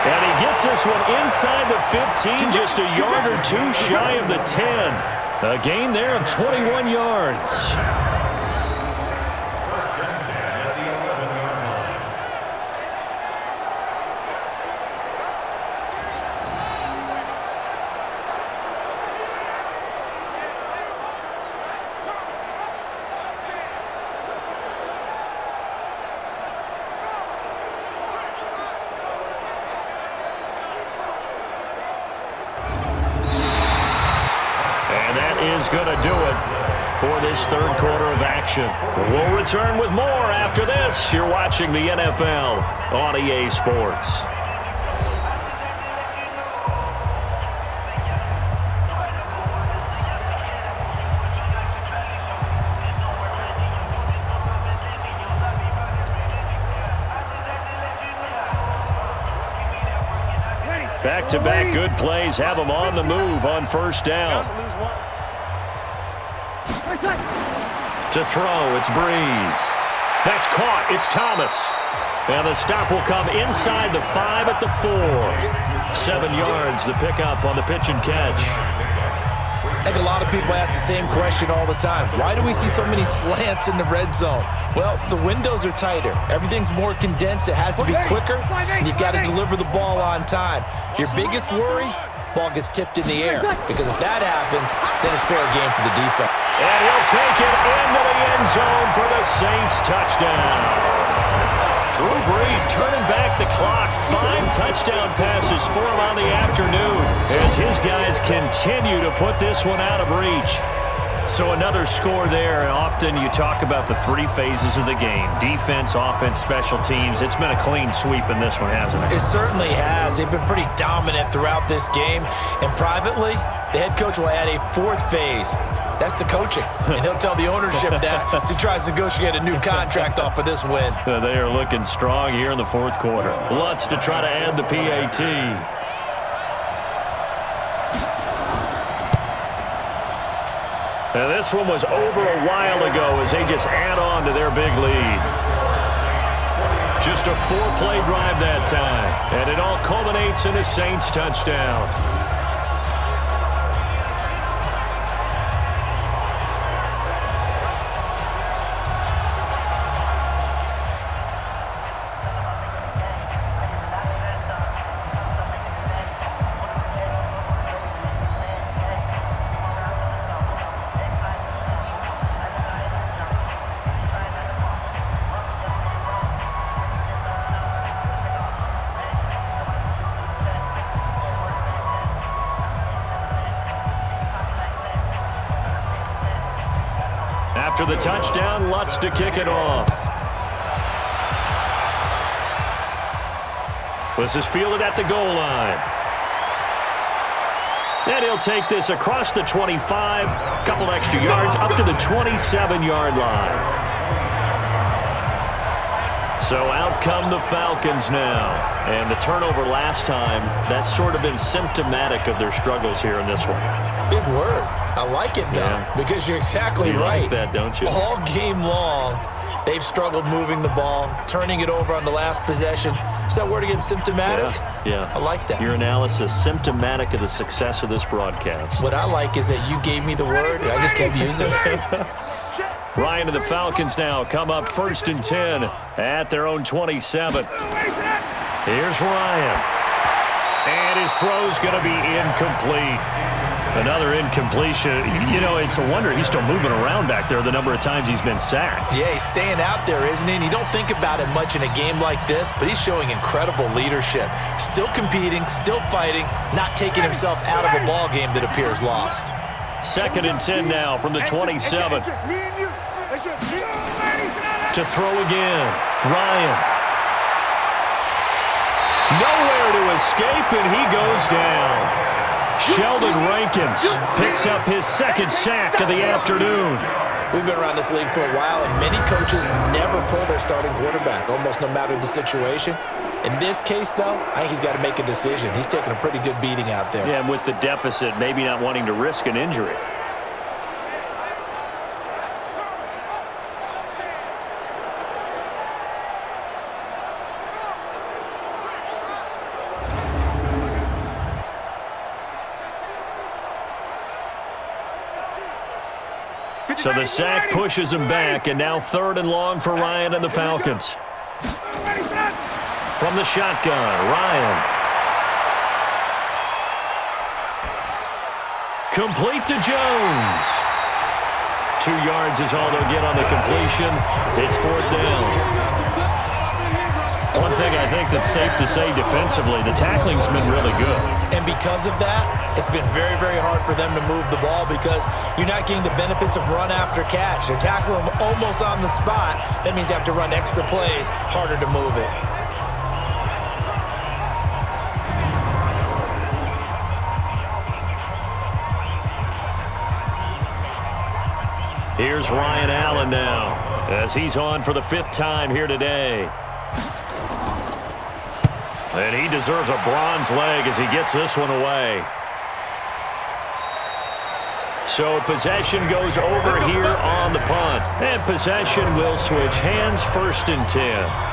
S2: And he gets this one inside the 15, just a yard or two shy of the 10. A gain there of 21 yards. Is going to do it for this third quarter of action. We'll return with more after this. You're watching the NFL on EA Sports. Back-to-back good plays have them on the move on first down. To throw, it's Brees. That's caught, it's Thomas. And the stop will come inside the 5 at the 4. 7 yards, the pickup on the pitch and catch.
S3: I think a lot of people ask the same question all the time. Why do we see so many slants in the red zone? Well, the windows are tighter. Everything's more condensed. It has to be quicker, and you've got to deliver the ball on time. Your biggest worry, ball gets tipped in the air. Because if that happens, then it's fair game for the defense.
S2: And he'll take it into the end zone for the Saints touchdown. Drew Brees turning back the clock. 5 touchdown passes for him on the afternoon as his guys continue to put this one out of reach. So another score there, and often you talk about the 3 phases of the game. Defense, offense, special teams. It's been a clean sweep in this one, hasn't it?
S3: It certainly has. They've been pretty dominant throughout this game. And privately, the head coach will add a 4th phase. That's the coaching. And he'll tell the ownership that as he tries to negotiate a new contract off of this win.
S2: They are looking strong here in the 4th quarter. Lutz to try to add the PAT. Now this one was over a while ago as they just add on to their big lead. Just a 4-play drive that time. And it all culminates in a Saints touchdown. After the touchdown, Lutz to kick it off. This is fielded at the goal line. And he'll take this across the 25, couple extra yards, up to the 27-yard line. So out come the Falcons now. And the turnover last time, that's sort of been symptomatic of their struggles here in this one.
S3: Big word. I like it, though, because you're exactly right.
S2: You like that, don't you?
S3: All game long, they've struggled moving the ball, turning it over on the last possession. Is that word again, symptomatic?
S2: Yeah.
S3: I like that.
S2: Your analysis, symptomatic of the success of this broadcast.
S3: What I like is that you gave me the word, and I just kept using it.
S2: Ryan and the Falcons now come up 1st and 10 at their own 27. Here's Ryan. And his throw's going to be incomplete. Another incompletion. You know, it's a wonder he's still moving around back there the number of times he's been sacked.
S3: Yeah, he's staying out there, isn't he? And you don't think about it much in a game like this, but he's showing incredible leadership. Still competing, still fighting, not taking himself out of a ball game that appears lost.
S2: 2nd and 10 now from the 27.
S4: It's just me and you. It's just me.
S2: To throw again. Ryan. Nowhere to escape, and he goes down. Sheldon Rankins picks up his 2nd sack of the afternoon.
S3: We've been around this league for a while, and many coaches never pull their starting quarterback, almost no matter the situation. In this case, though, I think he's got to make a decision. He's taking a pretty good beating out there.
S2: Yeah, and with the deficit, maybe not wanting to risk an injury. So the sack pushes him back, and now 3rd and long for Ryan and the Falcons. From the shotgun, Ryan. Complete to Jones. 2 yards is all they'll get on the completion. It's 4th down. One thing I think that's safe to say defensively, the tackling's been really good.
S3: And because of that, it's been very, very hard for them to move the ball because you're not getting the benefits of run after catch. They're tackling them almost on the spot. That means you have to run extra plays, harder to move it.
S2: Here's Ryan Allen now as he's on for the 5th time here today. And he deserves a bronze leg as he gets this one away. So possession goes over here on the punt. And possession will switch hands, 1st and 10.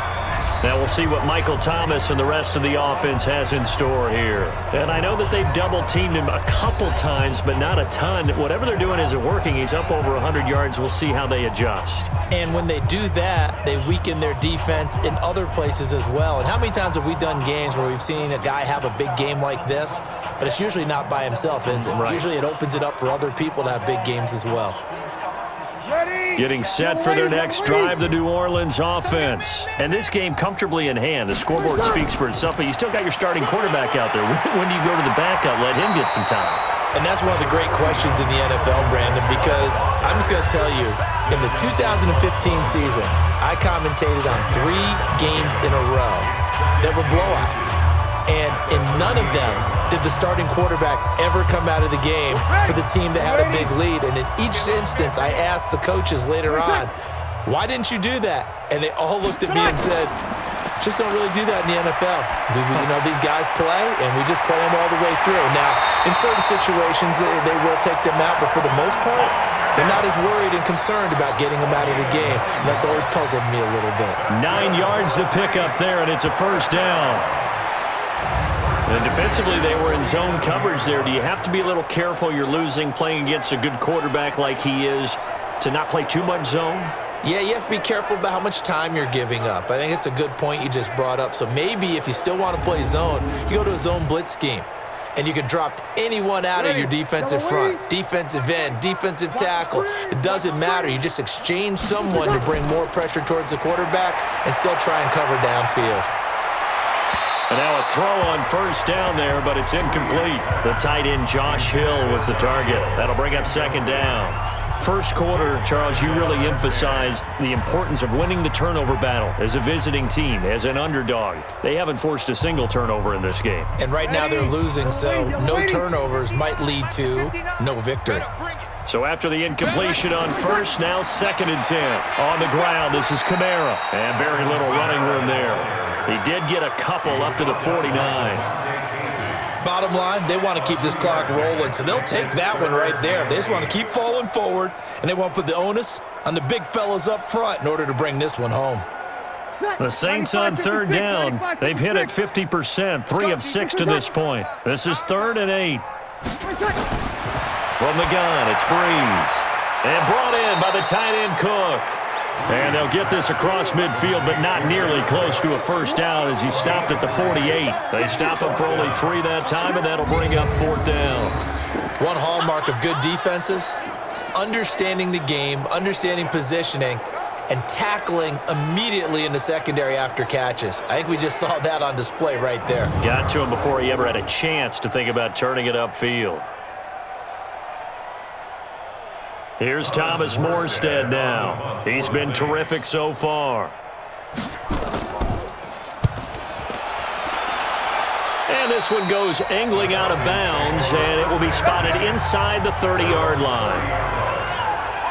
S2: Now we'll see what Michael Thomas and the rest of the offense has in store here. And I know that they've double-teamed him a couple times, but not a ton. Whatever they're doing isn't working. He's up over 100 yards. We'll see how they adjust.
S3: And when they do that, they weaken their defense in other places as well. And how many times have we done games where we've seen a guy have a big game like this, but it's usually not by himself, is it?
S2: Right.
S3: Usually it opens it up for other people to have big games as well.
S2: Getting set for their next drive, the New Orleans offense. And this game comfortably in hand. The scoreboard speaks for itself, but you still got your starting quarterback out there. When do you go to the backup? Let him get some time.
S3: And that's one of the great questions in the NFL, Brandon, because I'm just going to tell you, in the 2015 season, I commentated on 3 games in a row that were blowouts. And in none of them did the starting quarterback ever come out of the game for the team that had a big lead. And in each instance, I asked the coaches later on, why didn't you do that? And they all looked at me and said, just don't really do that in the NFL. You know, these guys play, and we just play them all the way through. Now, in certain situations, they will take them out, but for the most part, they're not as worried and concerned about getting them out of the game. And that's always puzzled me a little bit.
S2: 9 yards to pick up there, and it's a 1st down. And defensively, they were in zone coverage there. Do you have to be a little careful? You're losing, playing against a good quarterback like he is, to not play too much zone?
S3: Yeah, you have to be careful about how much time you're giving up. I think it's a good point you just brought up. So maybe if you still want to play zone, you go to a zone blitz scheme. And you can drop anyone out of your defensive front, defensive end, defensive tackle. It doesn't matter. You just exchange someone to bring more pressure towards the quarterback and still try and cover downfield.
S2: And now a throw on 1st down there, but it's incomplete. The tight end Josh Hill was the target. That'll bring up 2nd down. 1st quarter, Charles, you really emphasized the importance of winning the turnover battle as a visiting team, as an underdog. They haven't forced a single turnover in this game.
S3: And right now they're losing, so no turnovers might lead to no victory.
S2: So after the incompletion on 1st, now 2nd and 10. On the ground, this is Kamara. And very little running room there. He did get a couple up to the 49.
S3: Bottom line, they want to keep this clock rolling, so they'll take that one right there. They just want to keep falling forward, and they want to put the onus on the big fellas up front in order to bring this one home.
S2: The Saints on 3rd down. They've hit it 50%, 3 of 6 to this point. This is 3rd and 8. From the gun, it's Breeze. And brought in by the tight end Cook. And they'll get this across midfield, but not nearly close to a first down as he stopped at the 48. They stop him for only 3 that time, and that'll bring up 4th down.
S3: One hallmark of good defenses is understanding the game, understanding positioning, and tackling immediately in the secondary after catches. I think we just saw that on display right there.
S2: Got to him before he ever had a chance to think about turning it upfield. Here's Thomas Morstead now. He's been terrific so far. And this one goes angling out of bounds, and it will be spotted inside the 30-yard line.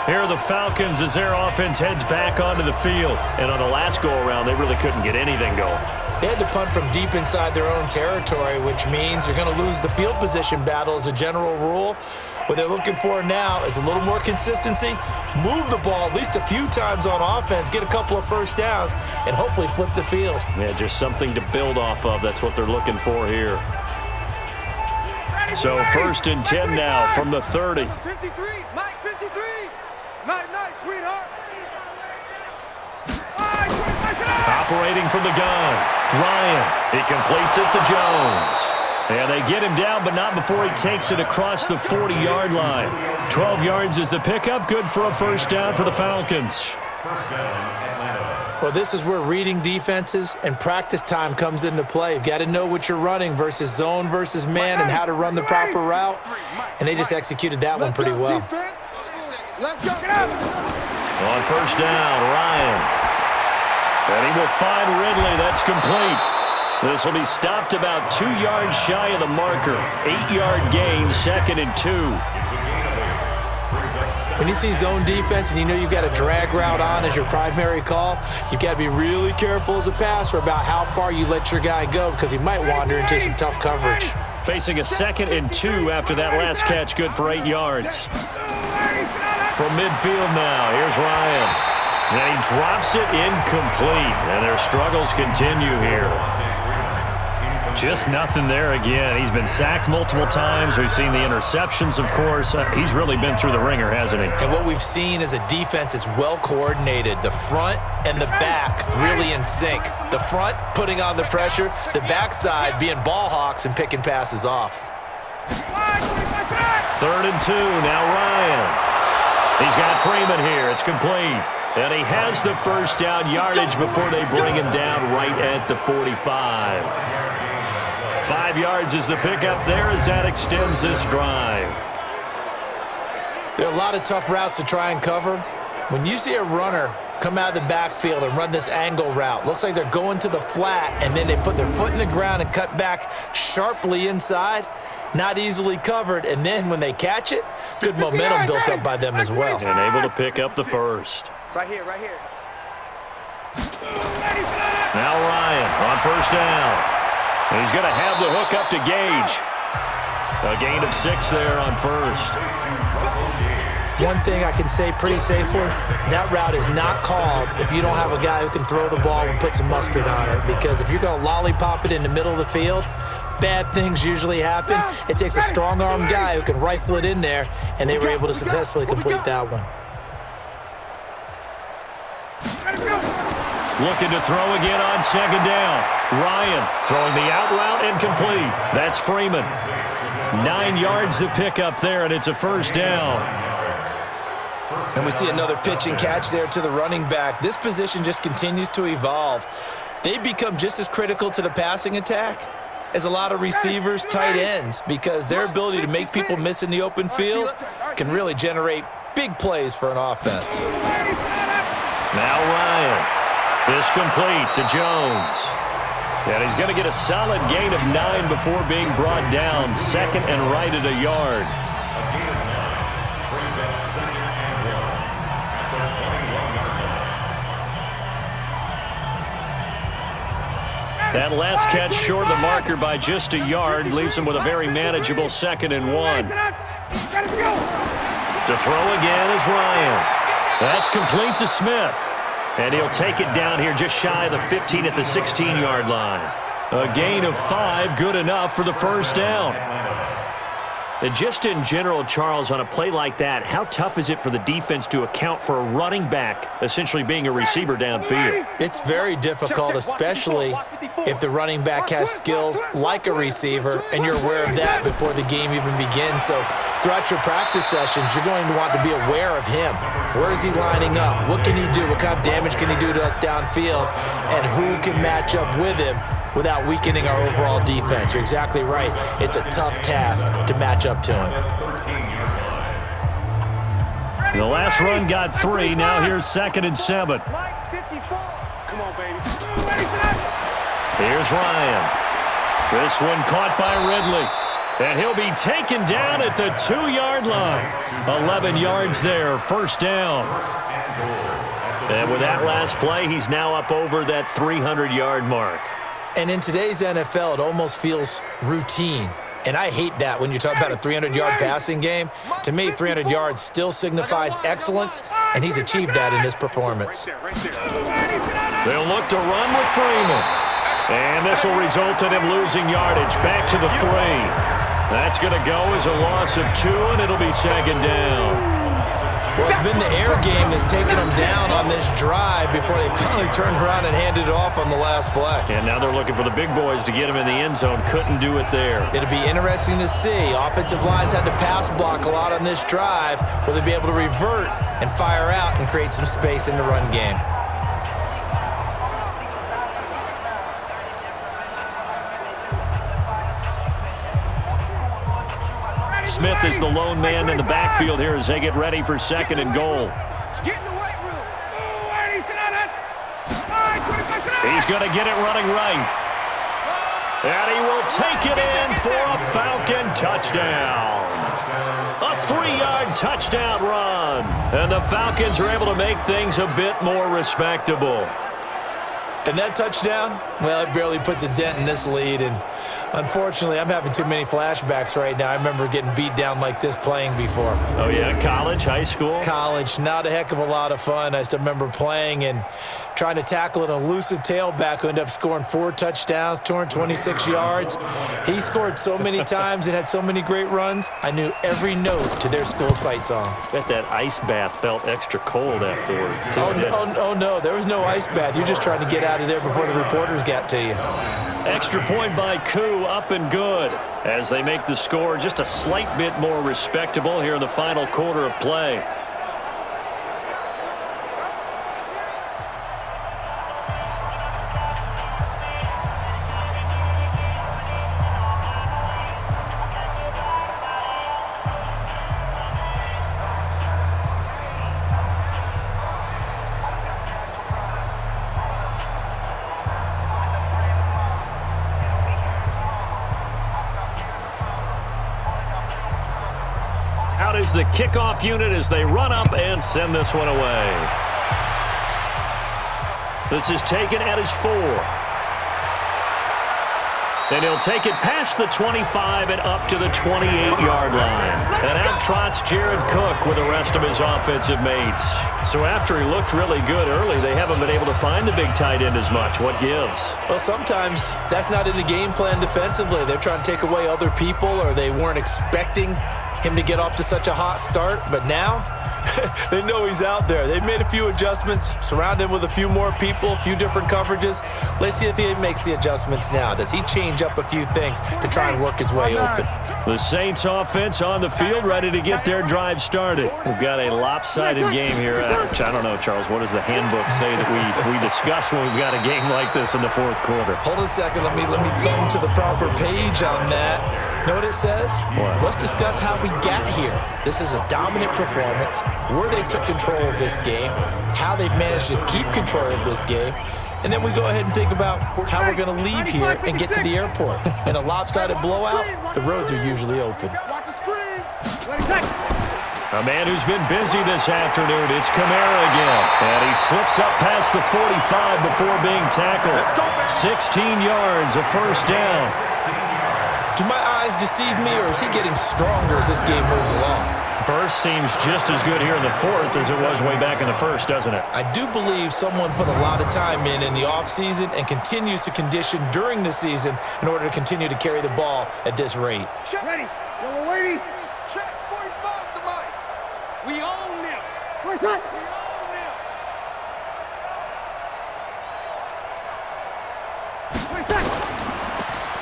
S2: Here are the Falcons as their offense heads back onto the field. And on the last go-around, they really couldn't get anything going.
S3: They had to punt from deep inside their own territory, which means you're going to lose the field position battle as a general rule. What they're looking for now is a little more consistency, move the ball at least a few times on offense, get a couple of first downs, and hopefully flip the field.
S2: Yeah, just something to build off of. That's what they're looking for here. So 1st and 10 now from the 30.
S4: 53, Mike 53. Night, sweetheart.
S2: Operating from the gun, Ryan. He completes it to Jones. And they get him down, but not before he takes it across the 40-yard line. 12 yards is the pickup. Good for a first down for the Falcons.
S6: First down, Atlanta.
S3: Well, this is where reading defenses and practice time comes into play. You've got to know what you're running versus zone versus man and how to run the proper route. And they just executed that one pretty well.
S4: Let's go.
S2: On first down, Ryan. And he will find Ridley. That's complete. This will be stopped about 2 yards shy of the marker. 8-yard gain, 2nd and 2.
S3: When you see zone defense and you know you've got a drag route on as your primary call, you've got to be really careful as a passer about how far you let your guy go because he might wander into some tough coverage.
S2: Facing a 2nd and 2 after that last catch, good for 8 yards. From midfield now, here's Ryan. And he drops it incomplete, and their struggles continue here. Just nothing there again. He's been sacked multiple times. We've seen the interceptions, of course. He's really been through the ringer, hasn't he?
S3: And what we've seen is a defense that's well coordinated. The front and the back really in sync. The front putting on the pressure, the backside being ball hawks and picking passes off.
S2: 3rd and 2, now Ryan. He's got Freeman here. It's complete. And he has the first down yardage before they bring him down right at the 45. 5 yards is the pickup there as that extends this drive.
S3: There are a lot of tough routes to try and cover. When you see a runner come out of the backfield and run this angle route, looks like they're going to the flat, and then they put their foot in the ground and cut back sharply inside, not easily covered, and then when they catch it, good momentum built up by them as well.
S2: And able to pick up the first.
S7: Right here.
S2: Now Ryan on first down. He's going to have the hook up to Gage. A gain of 6 there on first.
S3: One thing I can say pretty safely, that route is not called if you don't have a guy who can throw the ball and put some mustard on it. Because if you're going to lollipop it in the middle of the field, bad things usually happen. It takes a strong-armed guy who can rifle it in there, and they were able to successfully complete that one.
S2: Looking to throw again on 2nd down. Ryan throwing the out route and complete. That's Freeman. 9 yards to pick up there, and it's a first down.
S3: And we see another pitch and catch there to the running back. This position just continues to evolve. They become just as critical to the passing attack as a lot of receivers, tight ends, because their ability to make people miss in the open field can really generate big plays for an offense.
S2: Now Ryan. This complete to Jones. And he's going to get a solid gain of 9 before being brought down. 2nd and right at a yard. That last catch short of the marker by just a yard leaves him with a very manageable 2nd and 1. To throw again is Ryan. That's complete to Smith. And he'll take it down here just shy of the 15 at the 16-yard line. A gain of 5, good enough for the first down. And just in general, Charles, on a play like that, how tough is it for the defense to account for a running back essentially being a receiver downfield?
S3: It's very difficult, especially if the running back has skills like a receiver, and you're aware of that before the game even begins. So throughout your practice sessions, you're going to want to be aware of him. Where is he lining up? What can he do? What kind of damage can he do to us downfield? And who can match up with him without weakening our overall defense? You're exactly right. It's a tough task to match up to him.
S2: The last run got 3. Now here's 2nd and 7.
S4: Come on, baby.
S2: Here's Ryan. This one caught by Ridley. And he'll be taken down at the 2-yard line. 11 yards there, first down. And with that last play, he's now up over that 300-yard mark.
S3: And in today's NFL, it almost feels routine. And I hate that when you talk about a 300-yard passing game. To me, 300 yards still signifies excellence, and he's achieved that in this performance.
S2: They'll look to run with Freeman. And this will result in him losing yardage back to the 3. That's going to go as a loss of 2, and it'll be 2nd down.
S3: Well, it's been the air game that's taken them down on this drive before they finally turned around and handed it off on the last play.
S2: And now they're looking for the big boys to get him in the end zone. Couldn't do it there.
S3: It'll be interesting to see. Offensive lines had to pass block a lot on this drive. Will they be able to revert and fire out and create some space in the run game?
S2: Smith is the lone man in the backfield here as they get ready for 2nd and goal.
S4: Get in the weight room.
S2: He's going to get it running right. And he will take it in for a Falcon touchdown. A 3-yard touchdown run. And the Falcons are able to make things a bit more respectable.
S3: And that touchdown, well, it barely puts a dent in this lead. And unfortunately, I'm having too many flashbacks right now. I remember getting beat down like this playing before.
S2: Oh, yeah? College, high school?
S3: College, not a heck of a lot of fun. I still remember playing and trying to tackle an elusive tailback who ended up scoring 4 touchdowns, 226 yards. He scored so many times and had so many great runs, I knew every note to their school's fight song.
S2: Bet that ice bath felt extra cold afterwards.
S3: Oh, no, there was no ice bath. You're just trying to get out of there before the reporters got to you.
S2: Extra point by Koo, up and good. As they make the score just a slight bit more respectable here in the final quarter of play. Out is the kickoff unit as they run up and send this one away. This is taken at his 4. And he'll take it past the 25 and up to the 28-yard line. And out trots Jared Cook with the rest of his offensive mates. So after he looked really good early, they haven't been able to find the big tight end as much. What gives?
S3: Well, sometimes that's not in the game plan defensively. They're trying to take away other people, or they weren't expecting him to get off to such a hot start. But now they know he's out there. They've made a few adjustments, surround him with a few more people, a few different coverages. Let's see if he makes the adjustments now. Does he change up a few things to try and work his way open?
S2: The Saints offense on the field, ready to get their drive started. We've got a lopsided game here. I don't know, Charles, what does the handbook say that we discuss when we've got a game like this in the fourth quarter?
S3: Hold on a second. Let me thumb to the proper page on that. Know what it says?
S2: What?
S3: Let's discuss how we got here. This is a dominant performance, where they took control of this game, how they've managed to keep control of this game, and then we go ahead and think about how we're going to leave here and get to the airport. In a lopsided blowout, the roads are usually open.
S4: Watch the screen.
S2: A man who's been busy this afternoon, it's Kamara again. And he slips up past the 45 before being tackled. 16 yards, a first down.
S3: Do my eyes deceive me, or is he getting stronger as this game moves along?
S2: Burst seems just as good here in the fourth as it was way back in the first, doesn't it?
S3: I do believe someone put a lot of time in the offseason and continues to condition during the season in order to continue to carry the ball at this rate.
S4: Ready. Yellow lady. Check 45 to Mike.
S7: We own them.
S4: Where's that?
S7: We own them.
S4: Where's that?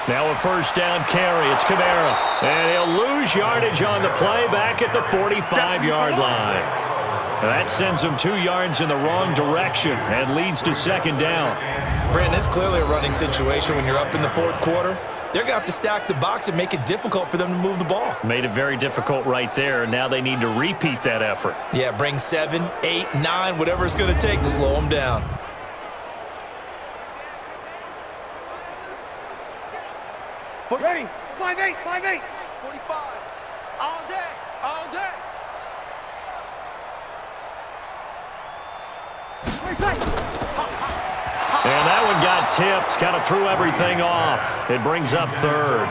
S2: Now a first down carry. It's Kamara. And he'll lose yardage on the play back at the 45-yard line. That sends him 2 yards in the wrong direction and leads to second down.
S3: Brandon, it's clearly a running situation when you're up in the fourth quarter. They're going to have to stack the box and make it difficult for them to move the ball.
S2: Made it very difficult right there. Now they need to repeat that effort.
S3: Yeah, bring 7, 8, 9, whatever it's going to take to slow them down.
S4: Ready. 5-8, 5-8. 45. All day, all day.
S2: And that one got tipped, kind of threw everything off. It brings up third.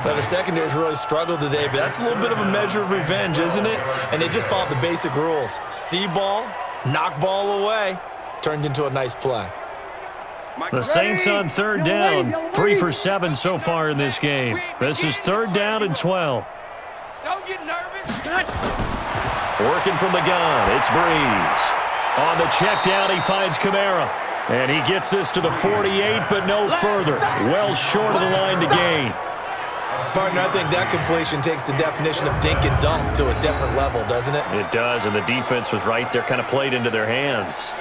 S3: Now, the secondary's really struggled today, but that's a little bit of a measure of revenge, isn't it? And they just followed the basic rules. See ball, knock ball away, turned into a nice play.
S2: The Saints on third down, 3 for 7 so far in this game. This is third down and 12.
S7: Don't get nervous.
S2: Working from the gun, it's Breeze. On the check down, he finds Kamara. And he gets this to the 48, but no further. Well short of the line to gain.
S3: Partner, I think that completion takes the definition of dink and dunk to a different level, doesn't it?
S2: It does, and the defense was right there, kind of played into their hands.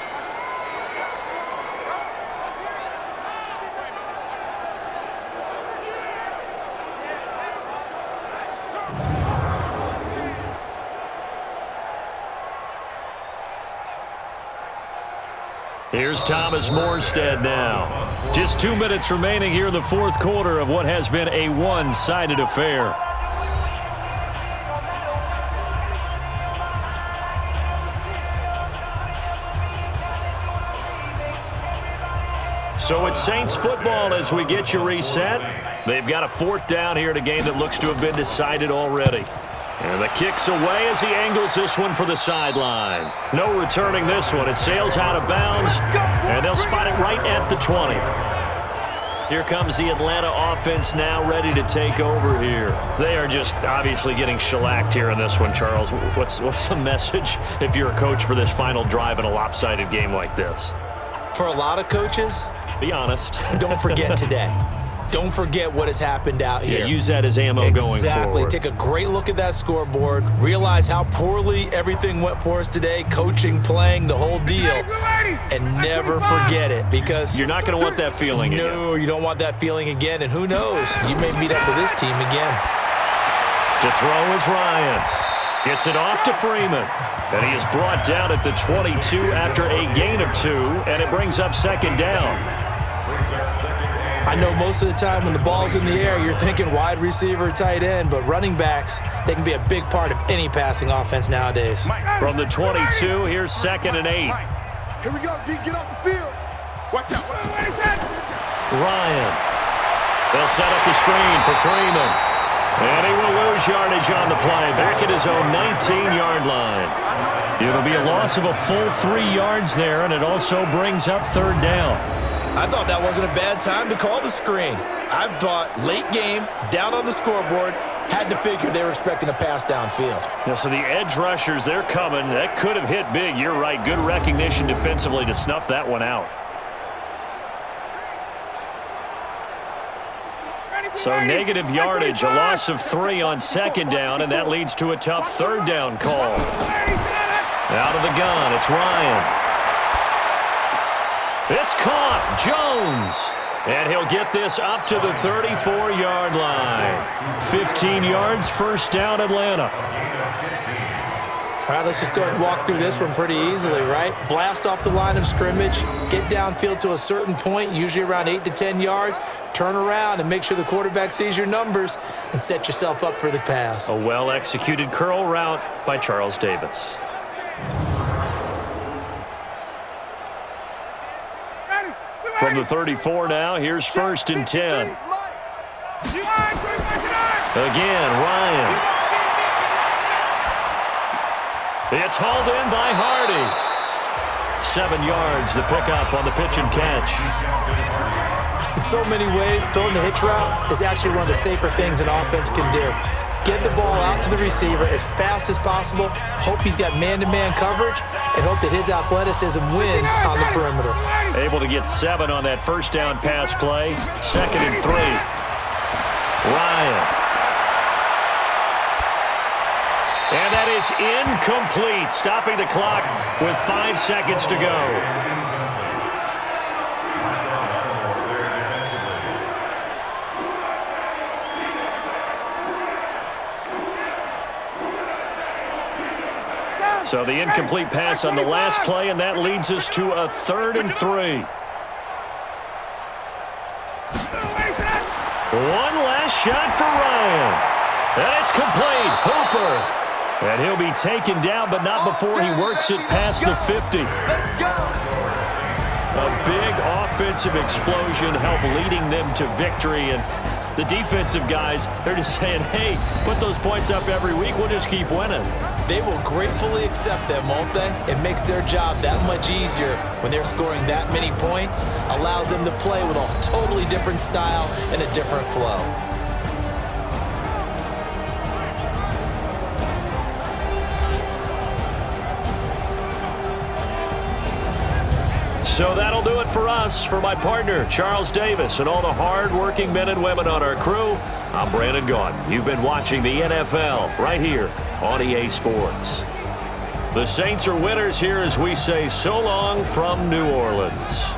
S2: Here's Thomas Morstead now. Just 2 minutes remaining here in the fourth quarter of what has been a one-sided affair. So it's Saints football as we get you reset. They've got a fourth down here in a game that looks to have been decided already. And the kick's away as he angles this one for the sideline. No returning this one. It sails out of bounds, and they'll spot it right at the 20. Here comes the Atlanta offense now ready to take over here. They are just obviously getting shellacked here in this one, Charles. What's the message if you're a coach for this final drive in a lopsided game like this?
S3: For a lot of coaches,
S2: be honest.
S3: Don't forget today. Don't forget what has happened out here.
S2: Yeah, use that as ammo going forward.
S3: Exactly. Take a great look at that scoreboard. Realize how poorly everything went for us today. Coaching, playing, the whole deal. And never forget it, because
S2: you're not going to want that feeling again.
S3: No, you don't want that feeling again. And who knows? You may meet up with this team again.
S2: To throw is Ryan. Gets it off to Freeman. And he is brought down at the 22 after a gain of 2. And it brings up second down.
S3: I know most of the time when the ball's in the air, you're thinking wide receiver, tight end, but running backs, they can be a big part of any passing offense nowadays.
S2: From the 22, here's 2nd and 8.
S4: Here we go, D. Get off the field. Watch out.
S2: Ryan. They'll set up the screen for Freeman. And he will lose yardage on the play, back at his own 19-yard line. It'll be a loss of a full 3 yards there, and it also brings up third down.
S3: I thought that wasn't a bad time to call the screen. I thought late game, down on the scoreboard, had to figure they were expecting a pass downfield.
S2: Yeah, so the edge rushers, they're coming. That could have hit big. You're right. Good recognition defensively to snuff that one out. So negative yardage, a loss of 3 on second down, and that leads to a tough third down call. Out of the gun, it's Ryan. It's caught. Jones. And he'll get this up to the 34-yard line. 15 yards, first down, Atlanta.
S3: All right, let's just go ahead and walk through this one pretty easily, right? Blast off the line of scrimmage, get downfield to a certain point, usually around 8 to 10 yards, turn around and make sure the quarterback sees your numbers and set yourself up for the pass.
S2: A well-executed curl route by Charles Davis. From the 34 now, here's 1st and 10. Again, Ryan. It's hauled in by Hardy. 7 yards, the pickup on the pitch and catch.
S3: In so many ways, throwing the hitch route is actually one of the safer things an offense can do. Get the ball out to the receiver as fast as possible, hope he's got man-to-man coverage, and hope that his athleticism wins on the perimeter.
S2: Able to get 7 on that first down pass play. 2nd and 3. Ryan. And that is incomplete, stopping the clock with 5 seconds to go. So the incomplete pass on the last play, and that leads us to a 3rd and 3. One last shot for Ryan. And it's complete. Hooper. And he'll be taken down, but not before he works it past the 50. A big offensive explosion helped leading them to victory. And the defensive guys, they're just saying, hey, put those points up every week. We'll just keep winning.
S3: They will gratefully accept them, won't they? It makes their job that much easier when they're scoring that many points. Allows them to play with a totally different style and a different flow.
S2: So that'll do it for us. For my partner, Charles Davis, and all the hard-working men and women on our crew, I'm Brandon Gaudin. You've been watching the NFL right here on EA Sports. The Saints are winners here as we say so long from New Orleans.